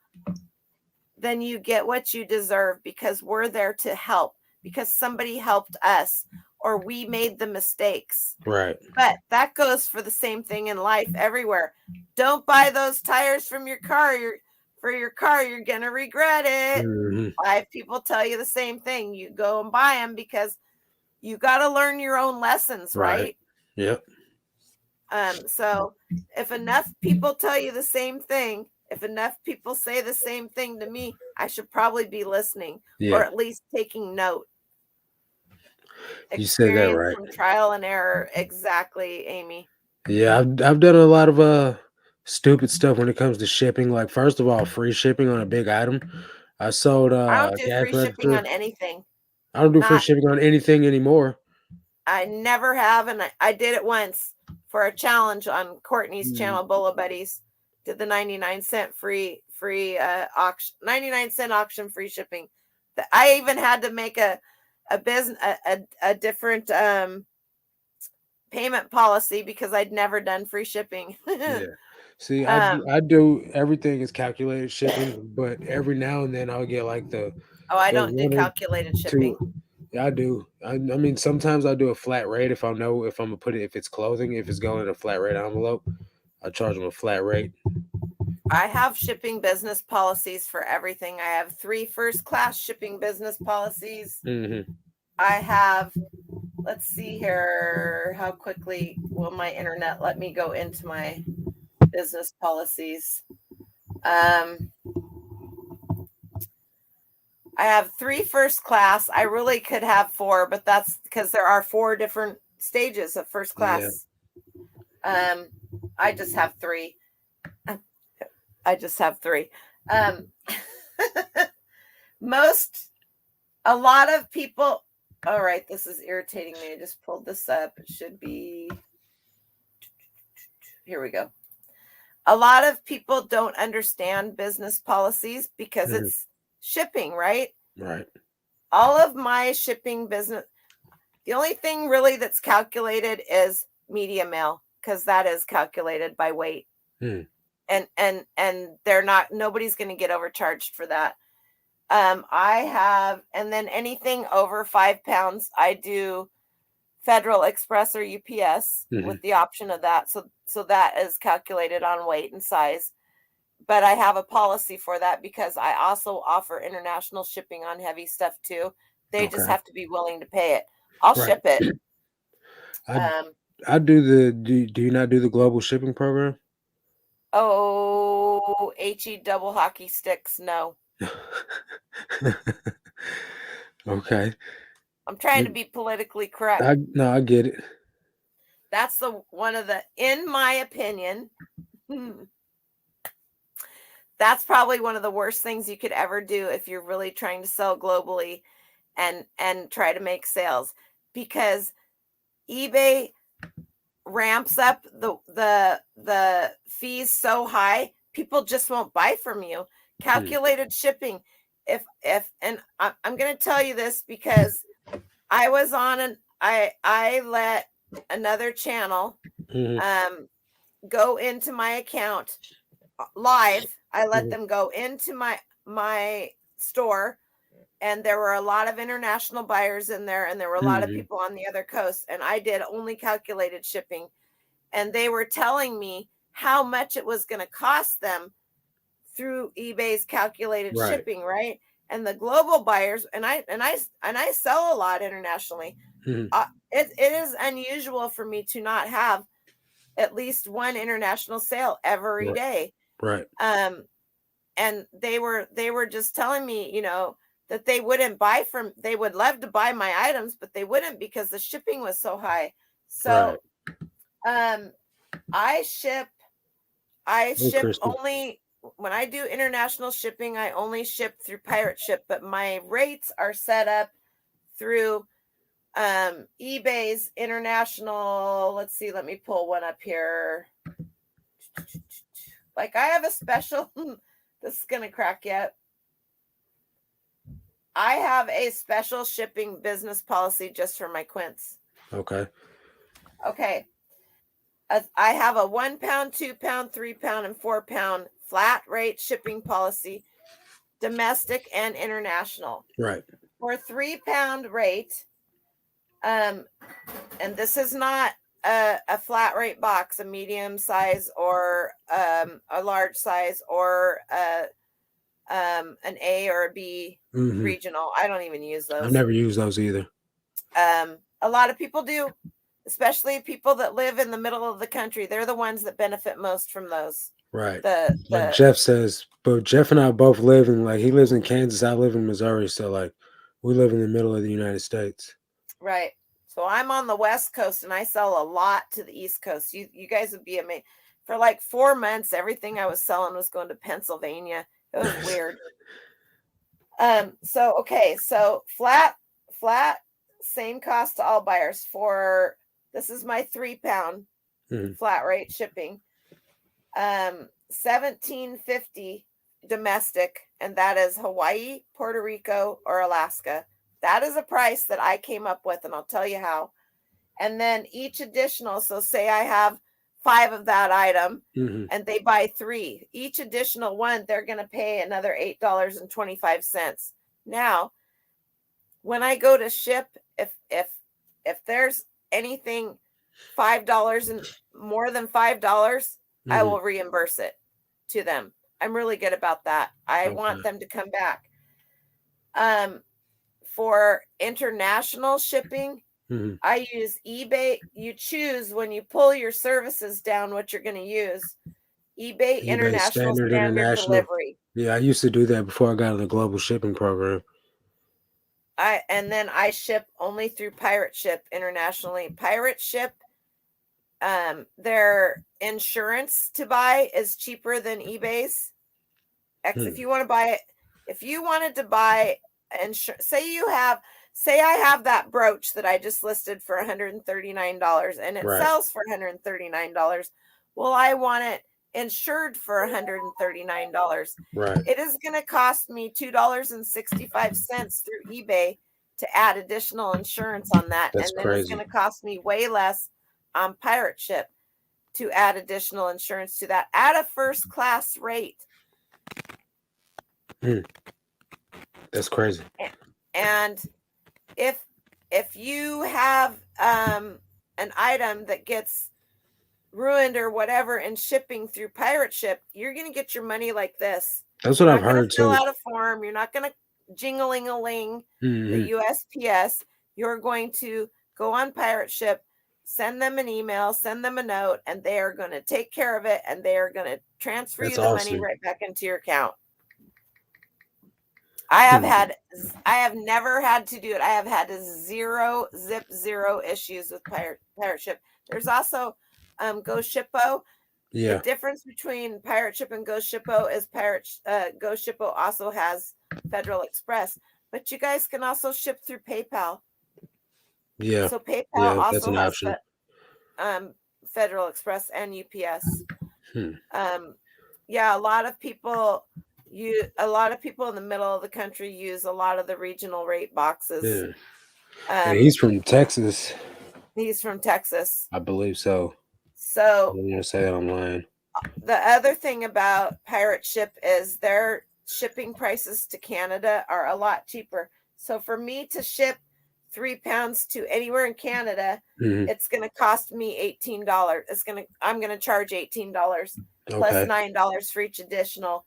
Speaker 2: then you get what you deserve, because we're there to help, because somebody helped us or we made the mistakes.
Speaker 1: Right.
Speaker 2: But that goes for the same thing in life everywhere. Don't buy those tires from your car. You're going to regret it. 5 people tell you the same thing. You go and buy them because you got to learn your own lessons, right?
Speaker 1: Yep.
Speaker 2: So if enough people tell you the same thing, if enough people say the same thing to me, I should probably be listening, or at least taking note.
Speaker 1: You said that right.
Speaker 2: From trial and error. Exactly, Amy.
Speaker 1: Yeah, I've done a lot of stupid stuff when it comes to shipping. Like, first of all, free shipping on a big item. I sold
Speaker 2: I don't do free shipping on anything.
Speaker 1: I don't do free shipping on anything anymore.
Speaker 2: I never have, and I did it once for a challenge on Courtney's channel, Bulla Buddies. Did the 99-cent free auction, 99-cent auction, free shipping. I even had to make a business a different payment policy because I'd never done free shipping.
Speaker 1: See, I do everything is calculated shipping, but every now and then I'll get like
Speaker 2: Oh, I
Speaker 1: the
Speaker 2: don't do
Speaker 1: one or
Speaker 2: calculated shipping.
Speaker 1: two. Yeah, I do. I mean, sometimes I do a flat rate if I know if I'm gonna put it if it's clothing, if it's going in a flat rate envelope, I charge them a flat rate.
Speaker 2: I have shipping business policies for everything. I have 3 first-class shipping business policies.
Speaker 1: Mm-hmm.
Speaker 2: I have, let's see here, how quickly will my internet let me go into my business policies? I have 3 first class. I really could have 4, but that's because there are 4 different stages of first
Speaker 1: Yeah.
Speaker 2: class. I just have 3. I just have 3. A lot of people, all right, this is irritating me. I just pulled this up. It should be, here we go. A lot of people don't understand business policies because it's shipping, right?
Speaker 1: Right.
Speaker 2: All of my shipping business, the only thing really that's calculated is media mail, because that is calculated by weight. And they're not, nobody's going to get overcharged for that. I have, and then anything over 5 pounds, I do Federal Express or UPS with the option of that. So that is calculated on weight and size. But I have a policy for that because I also offer international shipping on heavy stuff too. They just have to be willing to pay it. I'll ship it.
Speaker 1: I do do you not do the global shipping program?
Speaker 2: Oh, HE double hockey sticks. No.
Speaker 1: Okay.
Speaker 2: I'm trying to be politically correct.
Speaker 1: No, I get it.
Speaker 2: That's in my opinion, that's probably one of the worst things you could ever do if you're really trying to sell globally and try to make sales, because eBay ramps up the fees so high, people just won't buy from you. Calculated shipping. And I'm going to tell you this because I was on I let another channel go into my account live. I let them go into my store, and there were a lot of international buyers in there, and there were a lot of people on the other coast, and I did only calculated shipping, and they were telling me how much it was going to cost them through eBay's calculated shipping, right? And the global buyers, and I sell a lot internationally. It is unusual for me to not have at least one international sale every day.
Speaker 1: Right.
Speaker 2: And they were just telling me, that they wouldn't buy they would love to buy my items, but they wouldn't because the shipping was so high. So, I ship only, when I do international shipping, I only ship through Pirate Ship, but my rates are set up through eBay's international. Let's see, let me pull one up here. Like, I have a special, this is going to crack yet. I have a special shipping business policy just for my quints. Okay. I have a 1 pound, 2 pound, 3 pound, and 4 pound flat rate shipping policy, domestic and international. Right. For 3 pound rate, and this is not a flat rate box, a medium size or a large size or an A or a B regional. I don't even use those.
Speaker 1: I've never used those either.
Speaker 2: A lot of people do, especially people that live in the middle of the country. They're the ones that benefit most from those.
Speaker 1: Right. Like Jeff says, but Jeff and I both live in, like, he lives in Kansas, I live in Missouri, so like we live in the middle of the United States.
Speaker 2: Right. So I'm on the West Coast and I sell a lot to the East Coast. You guys would be amazed. For like 4 months, everything I was selling was going to Pennsylvania. It was weird. So flat, same cost to all buyers. For this is my 3 pound flat rate shipping. $17.50 domestic, and that is Hawaii, Puerto Rico, or Alaska. That is a price that I came up with, and I'll tell you how. And then each additional, so say I have 5 of that item,
Speaker 1: Mm-hmm.
Speaker 2: and they buy 3. Each additional one, they're going to pay another $8.25. Now, when I go to ship, if there's anything $5 and more than $5, I
Speaker 1: Mm-hmm.
Speaker 2: will reimburse it to them. I'm really good about that. I
Speaker 1: Okay.
Speaker 2: want them to come back. For international shipping,
Speaker 1: Mm-hmm.
Speaker 2: I use eBay. You choose when you pull your services down what you're going to use. eBay
Speaker 1: eBay
Speaker 2: International
Speaker 1: Standard
Speaker 2: Standard
Speaker 1: International.
Speaker 2: Delivery.
Speaker 1: Yeah, I used to do that before I got on the global shipping program.
Speaker 2: And then I ship only through Pirate Ship internationally. Pirate Ship, their insurance to buy is cheaper than eBay's. If you want to buy it, if you wanted to buy insurance, say I have that brooch that I just listed for $139 and it
Speaker 1: Right.
Speaker 2: sells for $139. Well, I want it insured for $139.
Speaker 1: Right.
Speaker 2: It is going to cost me $2.65 through eBay to add additional insurance on that.
Speaker 1: That's
Speaker 2: And then it's
Speaker 1: crazy.
Speaker 2: going to cost me way less on Pirate Ship to add additional insurance to that at a first class rate.
Speaker 1: That's crazy.
Speaker 2: And if you have an item that gets ruined or whatever in shipping through Pirate Ship, you're going to get your money like this.
Speaker 1: That's what
Speaker 2: You're
Speaker 1: I've
Speaker 2: not going
Speaker 1: heard
Speaker 2: to fill
Speaker 1: too.
Speaker 2: out a form. You're not going to jingling the USPS. You're going to go on Pirate Ship, send them an email, send them a note, and they are going to take care of it, and they are going to transfer
Speaker 1: That's
Speaker 2: you the money
Speaker 1: awesome.
Speaker 2: right back into your account. I have never had to do it. I have had zero issues with Pirate Ship. There's also Go Shippo.
Speaker 1: Yeah.
Speaker 2: The difference between Pirate Ship and Go Shippo is Go Shippo also has Federal Express, but you guys can also ship through PayPal.
Speaker 1: Yeah.
Speaker 2: So PayPal
Speaker 1: Yeah, that's
Speaker 2: also
Speaker 1: an
Speaker 2: has
Speaker 1: option.
Speaker 2: Federal Express and UPS.
Speaker 1: Hmm.
Speaker 2: Yeah, a lot of people in the middle of the country use a lot of the regional rate boxes.
Speaker 1: Yeah. And he's from Texas.
Speaker 2: He's from Texas.
Speaker 1: I believe so.
Speaker 2: So
Speaker 1: I'm gonna say that online.
Speaker 2: the other thing about Pirate Ship is their shipping prices to Canada are a lot cheaper. So for me to ship 3 pounds to anywhere in Canada, it's going to cost me $18. I'm going to charge $18 plus
Speaker 1: Okay.
Speaker 2: $9 for each additional.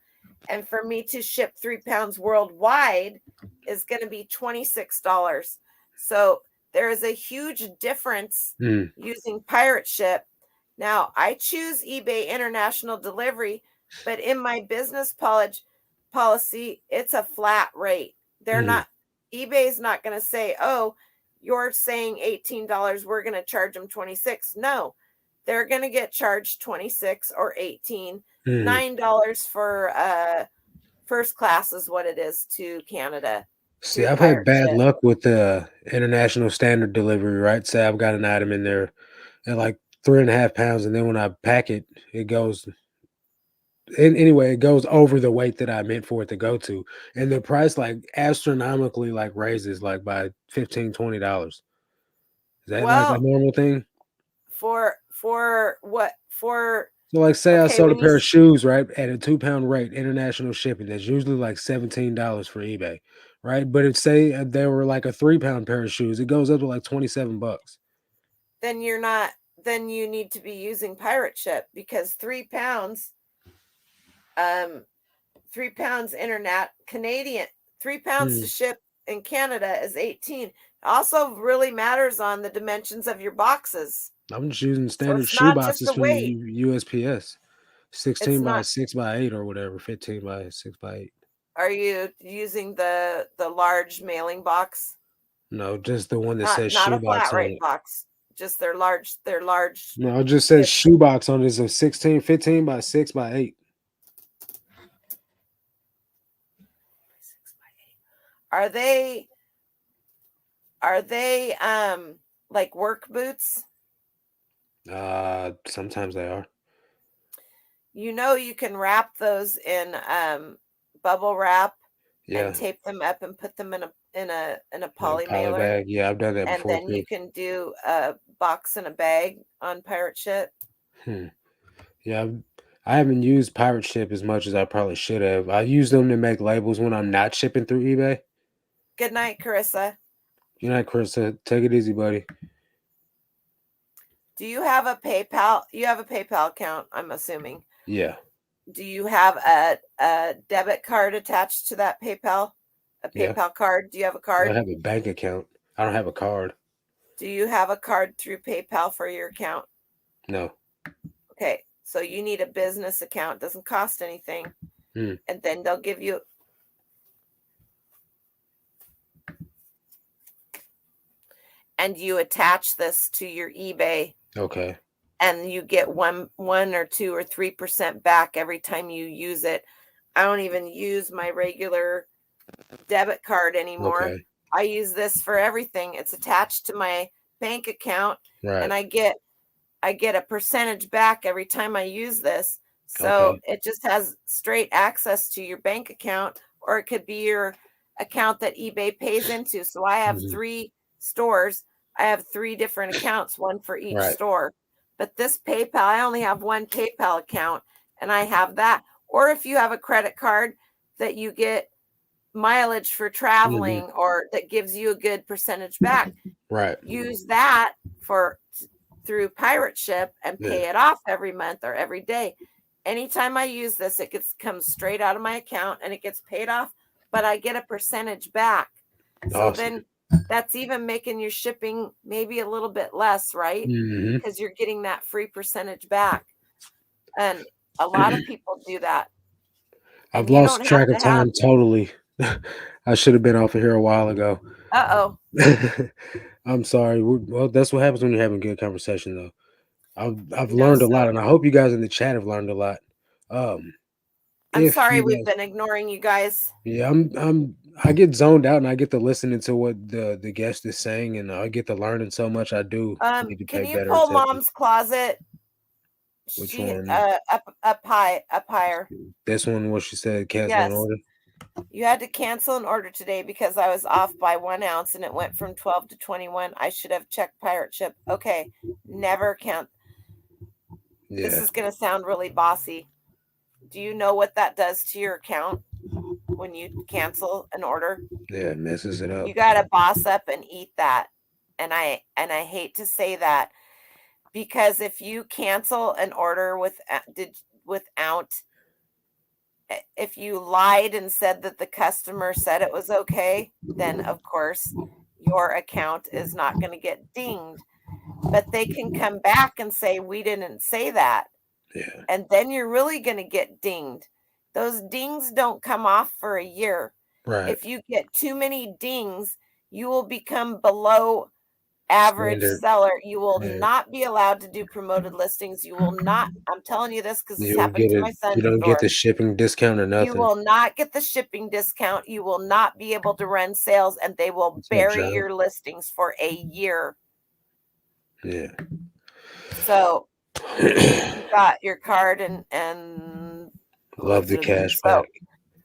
Speaker 2: And for me to ship 3 pounds worldwide is going to be $26. So there is a huge difference using Pirate Ship. Now, I choose eBay International Delivery, but in my business policy, it's a flat rate. eBay's not going to say, "Oh, you're saying $18, we're going to charge them 26." No. They're going to get charged 26 or 18. $9 for first class is what it is to Canada.
Speaker 1: See, I've had
Speaker 2: Pirate
Speaker 1: bad
Speaker 2: Ship.
Speaker 1: luck with the international standard delivery, right? Say I've got an item in there at like 3.5 pounds, and then when I pack it, it goes anyway, it goes over the weight that I meant for it to go to. And the price like astronomically like raises like by $15-$20. Is that like a
Speaker 2: Well,
Speaker 1: normal thing?
Speaker 2: for what? For
Speaker 1: So like say I
Speaker 2: okay,
Speaker 1: sold a
Speaker 2: when you
Speaker 1: pair of shoes, right, at a 2-pound rate, international shipping, that's usually like $17 for eBay, right? But if say they were like a 3-pound pair of shoes, it goes up to like $27.
Speaker 2: then you need to be using Pirate Ship because 3 pounds 3 pounds internet Canadian 3 pounds to ship in Canada is 18. Also really matters on the dimensions of your boxes.
Speaker 1: I'm just using
Speaker 2: So
Speaker 1: standard
Speaker 2: it's
Speaker 1: shoe
Speaker 2: not just
Speaker 1: boxes
Speaker 2: the
Speaker 1: from
Speaker 2: weight.
Speaker 1: USPS. 16
Speaker 2: It's
Speaker 1: by
Speaker 2: not
Speaker 1: 6 by 8 or whatever, 15 by 6 by 8.
Speaker 2: Are you using the large mailing box?
Speaker 1: No, just the one that
Speaker 2: Not
Speaker 1: says
Speaker 2: not a flat
Speaker 1: shoebox on
Speaker 2: rate
Speaker 1: it.
Speaker 2: box. Just their large
Speaker 1: No, it just says
Speaker 2: it's
Speaker 1: shoebox on it. It's a 15 by 6 by 8.
Speaker 2: Are they like work boots?
Speaker 1: Sometimes they are.
Speaker 2: You can wrap those in bubble wrap and
Speaker 1: Yeah.
Speaker 2: tape them up and put them in a poly
Speaker 1: Poly
Speaker 2: mailer,
Speaker 1: bag. Yeah, I've done that
Speaker 2: and
Speaker 1: before
Speaker 2: then
Speaker 1: too.
Speaker 2: you can do a box and a bag on Pirate Ship.
Speaker 1: Hmm. Yeah, I haven't used Pirate Ship as much as I probably should have. I use them to make labels when I'm not shipping through eBay.
Speaker 2: Good night, Carissa.
Speaker 1: Good night, Chris. Take it easy, buddy.
Speaker 2: Do you have a PayPal? You have a PayPal account, I'm assuming.
Speaker 1: Yeah.
Speaker 2: Do you have a debit card attached to that PayPal? A
Speaker 1: Yeah.
Speaker 2: PayPal card? Do you have a
Speaker 1: I
Speaker 2: card?
Speaker 1: have a bank account. I don't have a card.
Speaker 2: Do you have a card through PayPal for your account?
Speaker 1: No.
Speaker 2: Okay, so you need a business account. Doesn't cost anything.
Speaker 1: Hmm.
Speaker 2: And then they'll give you and you attach this to your eBay.
Speaker 1: Okay.
Speaker 2: And you get 1 or 2 or 3% back every time you use it. I don't even use my regular debit card anymore.
Speaker 1: Okay.
Speaker 2: I use this for everything. It's attached to my bank account,
Speaker 1: Right.
Speaker 2: and I get a percentage back every time I use this. So it just has straight access to your bank account, or it could be your account that eBay pays into. So I have 3 stores. I have 3 different accounts, one for each store. But this PayPal, I only have one PayPal account, and I have that. Or if you have a credit card that you get mileage for traveling or that gives you a good percentage back, use that through Pirate Ship and pay it off every month or every day. Anytime I use this, it comes straight out of my account and it gets paid off, but I get a percentage back. So then that's even making your shipping maybe a little bit less, right? Because you're getting that free percentage back. And a lot of people do that.
Speaker 1: I've lost track of time totally. I should have been off of here a while ago.
Speaker 2: Uh-oh.
Speaker 1: I'm sorry. Well, that's what happens when you're having good conversation, though. I've learned a lot, and I hope you guys in the chat have learned a lot.
Speaker 2: I'm sorry we've been ignoring you guys.
Speaker 1: Yeah, I get zoned out and I get to listening to what the guest is saying, and I get to learning so much. I do need to
Speaker 2: Can
Speaker 1: pay
Speaker 2: you
Speaker 1: better
Speaker 2: pull
Speaker 1: attention.
Speaker 2: Mom's closet?
Speaker 1: Which one?
Speaker 2: Up higher.
Speaker 1: This one where she said cancel an order?
Speaker 2: You had to cancel an order today because I was off by 1 ounce and it went from 12 to 21. I should have checked Pirate Ship. Okay, never count. Yeah. This is going to sound really bossy. Do you know what that does to your account when you cancel an order?
Speaker 1: Yeah, it messes it up.
Speaker 2: You got to boss up and eat that. And I hate to say that because if you cancel an order without, if you lied and said that the customer said it was okay, then of course your account is not going to get dinged. But they can come back and say, we didn't say that.
Speaker 1: Yeah.
Speaker 2: And then you're really going to get dinged. Those dings don't come off for a year.
Speaker 1: Right.
Speaker 2: If you get too many dings, you will become below average seller. You will not be allowed to do promoted listings. You will not. I'm telling you this because this happened to my son.
Speaker 1: You don't get the shipping discount or nothing.
Speaker 2: You will not get the shipping discount. You will not be able to run sales, and they will bury your listings for a year.
Speaker 1: Yeah.
Speaker 2: So you got your card and
Speaker 1: love the cash back.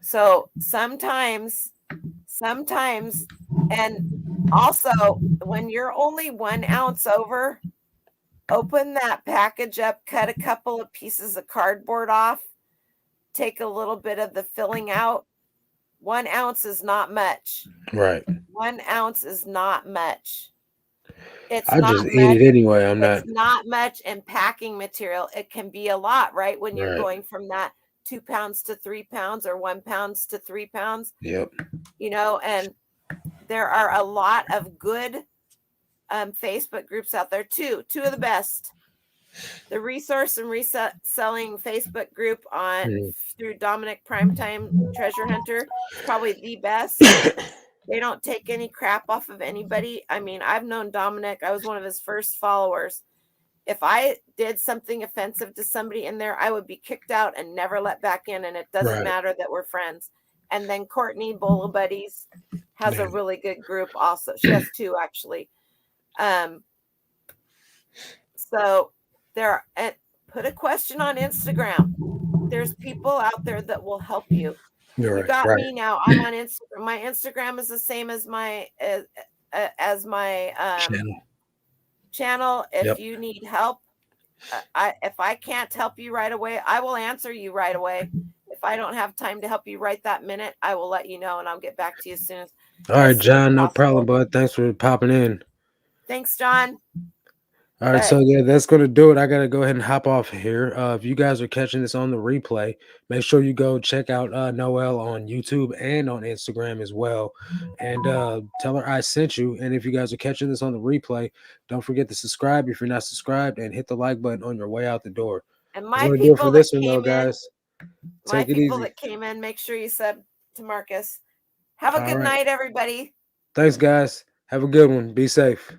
Speaker 2: So sometimes, and also when you're only 1 ounce over, open that package up, cut a couple of pieces of cardboard off, take a little bit of the filling out. 1 ounce is not much.
Speaker 1: Right.
Speaker 2: 1 ounce is not much.
Speaker 1: I just eat it anyway.
Speaker 2: It's not much in packing material. It can be a lot, right? When you're going from that 2 pounds to 3 pounds or 1 pound to 3 pounds.
Speaker 1: Yep.
Speaker 2: You know, and there are a lot of good Facebook groups out there too. 2 of the best. The Resource and Reselling Facebook group through Dominic Primetime Treasure Hunter, probably the best. They don't take any crap off of anybody. I mean, I've known Dominic. I was one of his first followers. If I did something offensive to somebody in there, I would be kicked out and never let back in. And it doesn't matter that we're friends. And then Courtney Bolo Buddies has a really good group also. She has 2 actually. So put a question on Instagram. There's people out there that will help you. You got me now. I'm on Instagram. My Instagram is the same as my channel. If you need help, If I can't help you right away, I will answer you right away. If I don't have time to help you right that minute, I will let you know and I'll get back to you
Speaker 1: All right,
Speaker 2: as soon as
Speaker 1: John, no problem,
Speaker 2: possible.
Speaker 1: bud. Thanks for popping in.
Speaker 2: Thanks, John.
Speaker 1: All right,
Speaker 2: But
Speaker 1: so yeah, that's gonna do it. I gotta go ahead and hop off here. If you guys are catching this on the replay, make sure you go check out Noel on YouTube and on Instagram as well, and tell her I sent you. And if you guys are catching this on the replay, don't forget to subscribe if you're not subscribed, and hit the like button on your way out the door.
Speaker 2: and
Speaker 1: That's
Speaker 2: my
Speaker 1: gonna do it for
Speaker 2: people that
Speaker 1: this one, though,
Speaker 2: came in,
Speaker 1: guys. Take it easy.
Speaker 2: make sure you said to Marcus, have a
Speaker 1: All
Speaker 2: good
Speaker 1: right,
Speaker 2: night, everybody.
Speaker 1: thanks, guys. Have a good one. Be safe.